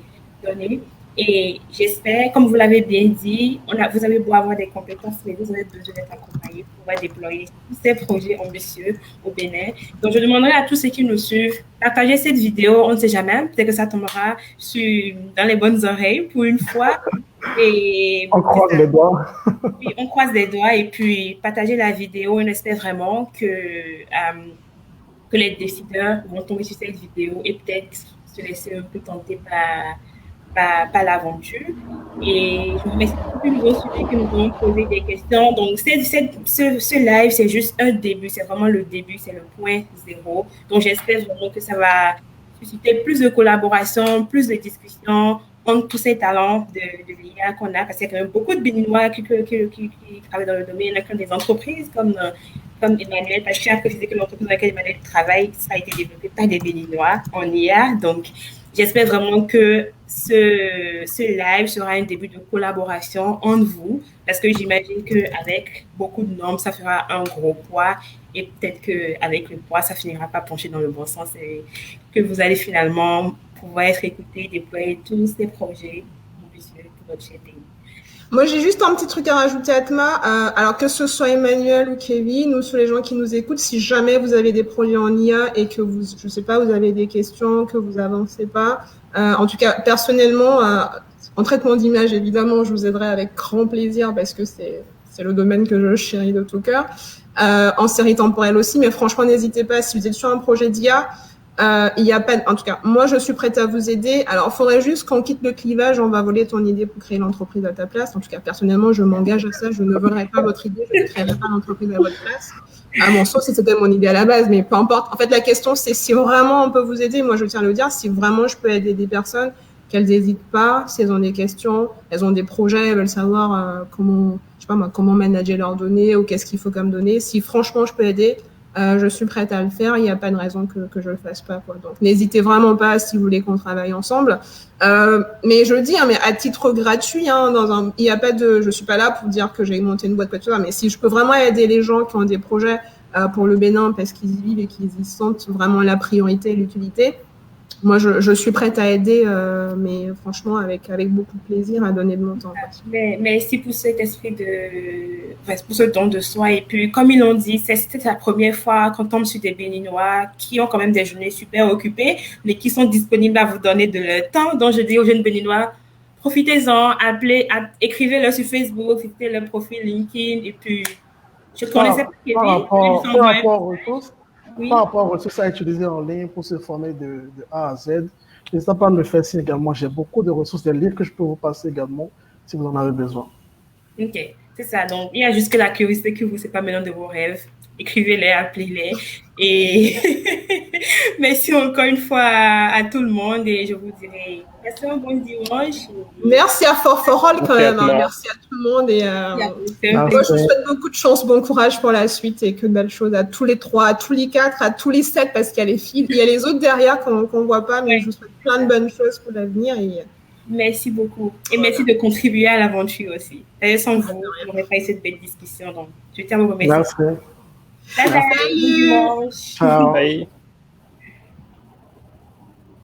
données. Et j'espère, comme vous l'avez bien dit, vous avez beau avoir des compétences, mais vous avez besoin d'être accompagné pour pouvoir déployer tous ces projets ambitieux au Bénin. Donc, je demanderai à tous ceux qui nous suivent, partagez cette vidéo, on ne sait jamais, peut-être que ça tombera dans les bonnes oreilles pour une fois. Et on croise les doigts. Oui, on croise les doigts et puis partagez la vidéo. On espère vraiment que les décideurs vont tomber sur cette vidéo et peut-être se laisser un peu tenter par l'aventure. Et je vous remercie pour que nous avons suivi, que nous avons posé des questions. Donc, ce live, c'est juste un début. C'est vraiment le début, c'est le point zéro. Donc, j'espère vraiment que ça va susciter plus de collaboration, plus de discussions entre tous ces talents de l'IA qu'on a, parce qu'il y a quand même beaucoup de Béninois qui travaillent dans le domaine. Il y a quand même des entreprises comme Emmanuel, parce que je tiens à préciser que l'entreprise dans laquelle Emmanuel travaille, ça a été développé par des Béninois en IA. Donc, j'espère vraiment que ce live sera un début de collaboration entre vous, parce que j'imagine qu'avec beaucoup de normes, ça fera un gros poids et peut-être qu'avec le poids, ça finira pas pencher dans le bon sens et que vous allez finalement pouvoir être écouté, déployer tous ces projets ambitieux pour votre chaîne. Moi, j'ai juste un petit truc à rajouter, Atma. Alors que ce soit Emmanuel ou Kevin ou sur les gens qui nous écoutent, si jamais vous avez des projets en IA et que vous, je sais pas, vous avez des questions, que vous avancez pas, en tout cas, personnellement, en traitement d'image, évidemment, je vous aiderai avec grand plaisir parce que c'est le domaine que je chéris de tout cœur. En série temporelle aussi, mais franchement, n'hésitez pas si vous êtes sur un projet d'IA. Il y a pas, en tout cas, moi, je suis prête à vous aider. Alors, il faudrait juste qu'on quitte le clivage, on va voler ton idée pour créer l'entreprise à ta place. En tout cas, personnellement, je m'engage à ça. Je ne volerai pas votre idée, je ne créerai pas l'entreprise à votre place. À mon sens, c'était mon idée à la base, mais peu importe. En fait, la question, c'est si vraiment on peut vous aider. Moi, je tiens à le dire, si vraiment je peux aider des personnes, qu'elles n'hésitent pas, si elles ont des questions, elles ont des projets, elles veulent savoir comment, je sais pas moi, comment manager leurs données ou qu'est-ce qu'il faut comme données. Si franchement je peux aider, je suis prête à le faire. Il n'y a pas de raison que je le fasse pas, quoi. Donc, n'hésitez vraiment pas si vous voulez qu'on travaille ensemble. Mais je le dis, hein, mais à titre gratuit, hein, il n'y a pas de, je suis pas là pour dire que j'ai monté une boîte, quoi que ce soit. Mais si je peux vraiment aider les gens qui ont des projets pour le Bénin parce qu'ils y vivent et qu'ils y sentent vraiment la priorité et l'utilité, moi, je suis prête à aider, mais franchement, avec beaucoup de plaisir à donner de mon temps. Merci pour cet esprit pour ce don de soi. Et puis, comme ils l'ont dit, c'était la première fois qu'on tombe sur des Béninois qui ont quand même des journées super occupées, mais qui sont disponibles à vous donner de leur temps. Donc, je dis aux jeunes Béninois, profitez-en, écrivez-leur sur Facebook, visitez leur profil LinkedIn. Et puis, je connaissais pas Kevin. Par rapport aux ressources, oui. Par rapport aux ressources à utiliser en ligne pour se former de A à Z, n'hésitez pas à me faire signe également. J'ai beaucoup de ressources, des livres que je peux vous passer également si vous en avez besoin. Ok, c'est ça. Donc, il y a juste que la curiosité que vous, c'est pas maintenant de vos rêves. Écrivez-les, appelez-les. Et merci encore une fois à tout le monde et je vous dirai passez un bon dimanche. Merci à Forforol quand même. Hein. Merci à tout le monde. Et moi, je vous souhaite beaucoup de chance, bon courage pour la suite et que de belles choses à tous les 3, à tous les 4, à tous les 7 parce qu'il y a les filles, il y a les autres derrière qu'on voit pas, mais je vous souhaite plein de bonnes choses pour l'avenir. Merci beaucoup. Et merci de contribuer à l'aventure aussi. D'ailleurs, sans vous, on n'aurait pas eu cette belle discussion. Donc, je tiens à vous remercier. Merci. Bye bye. Bon dimanche. Ciao. Bye.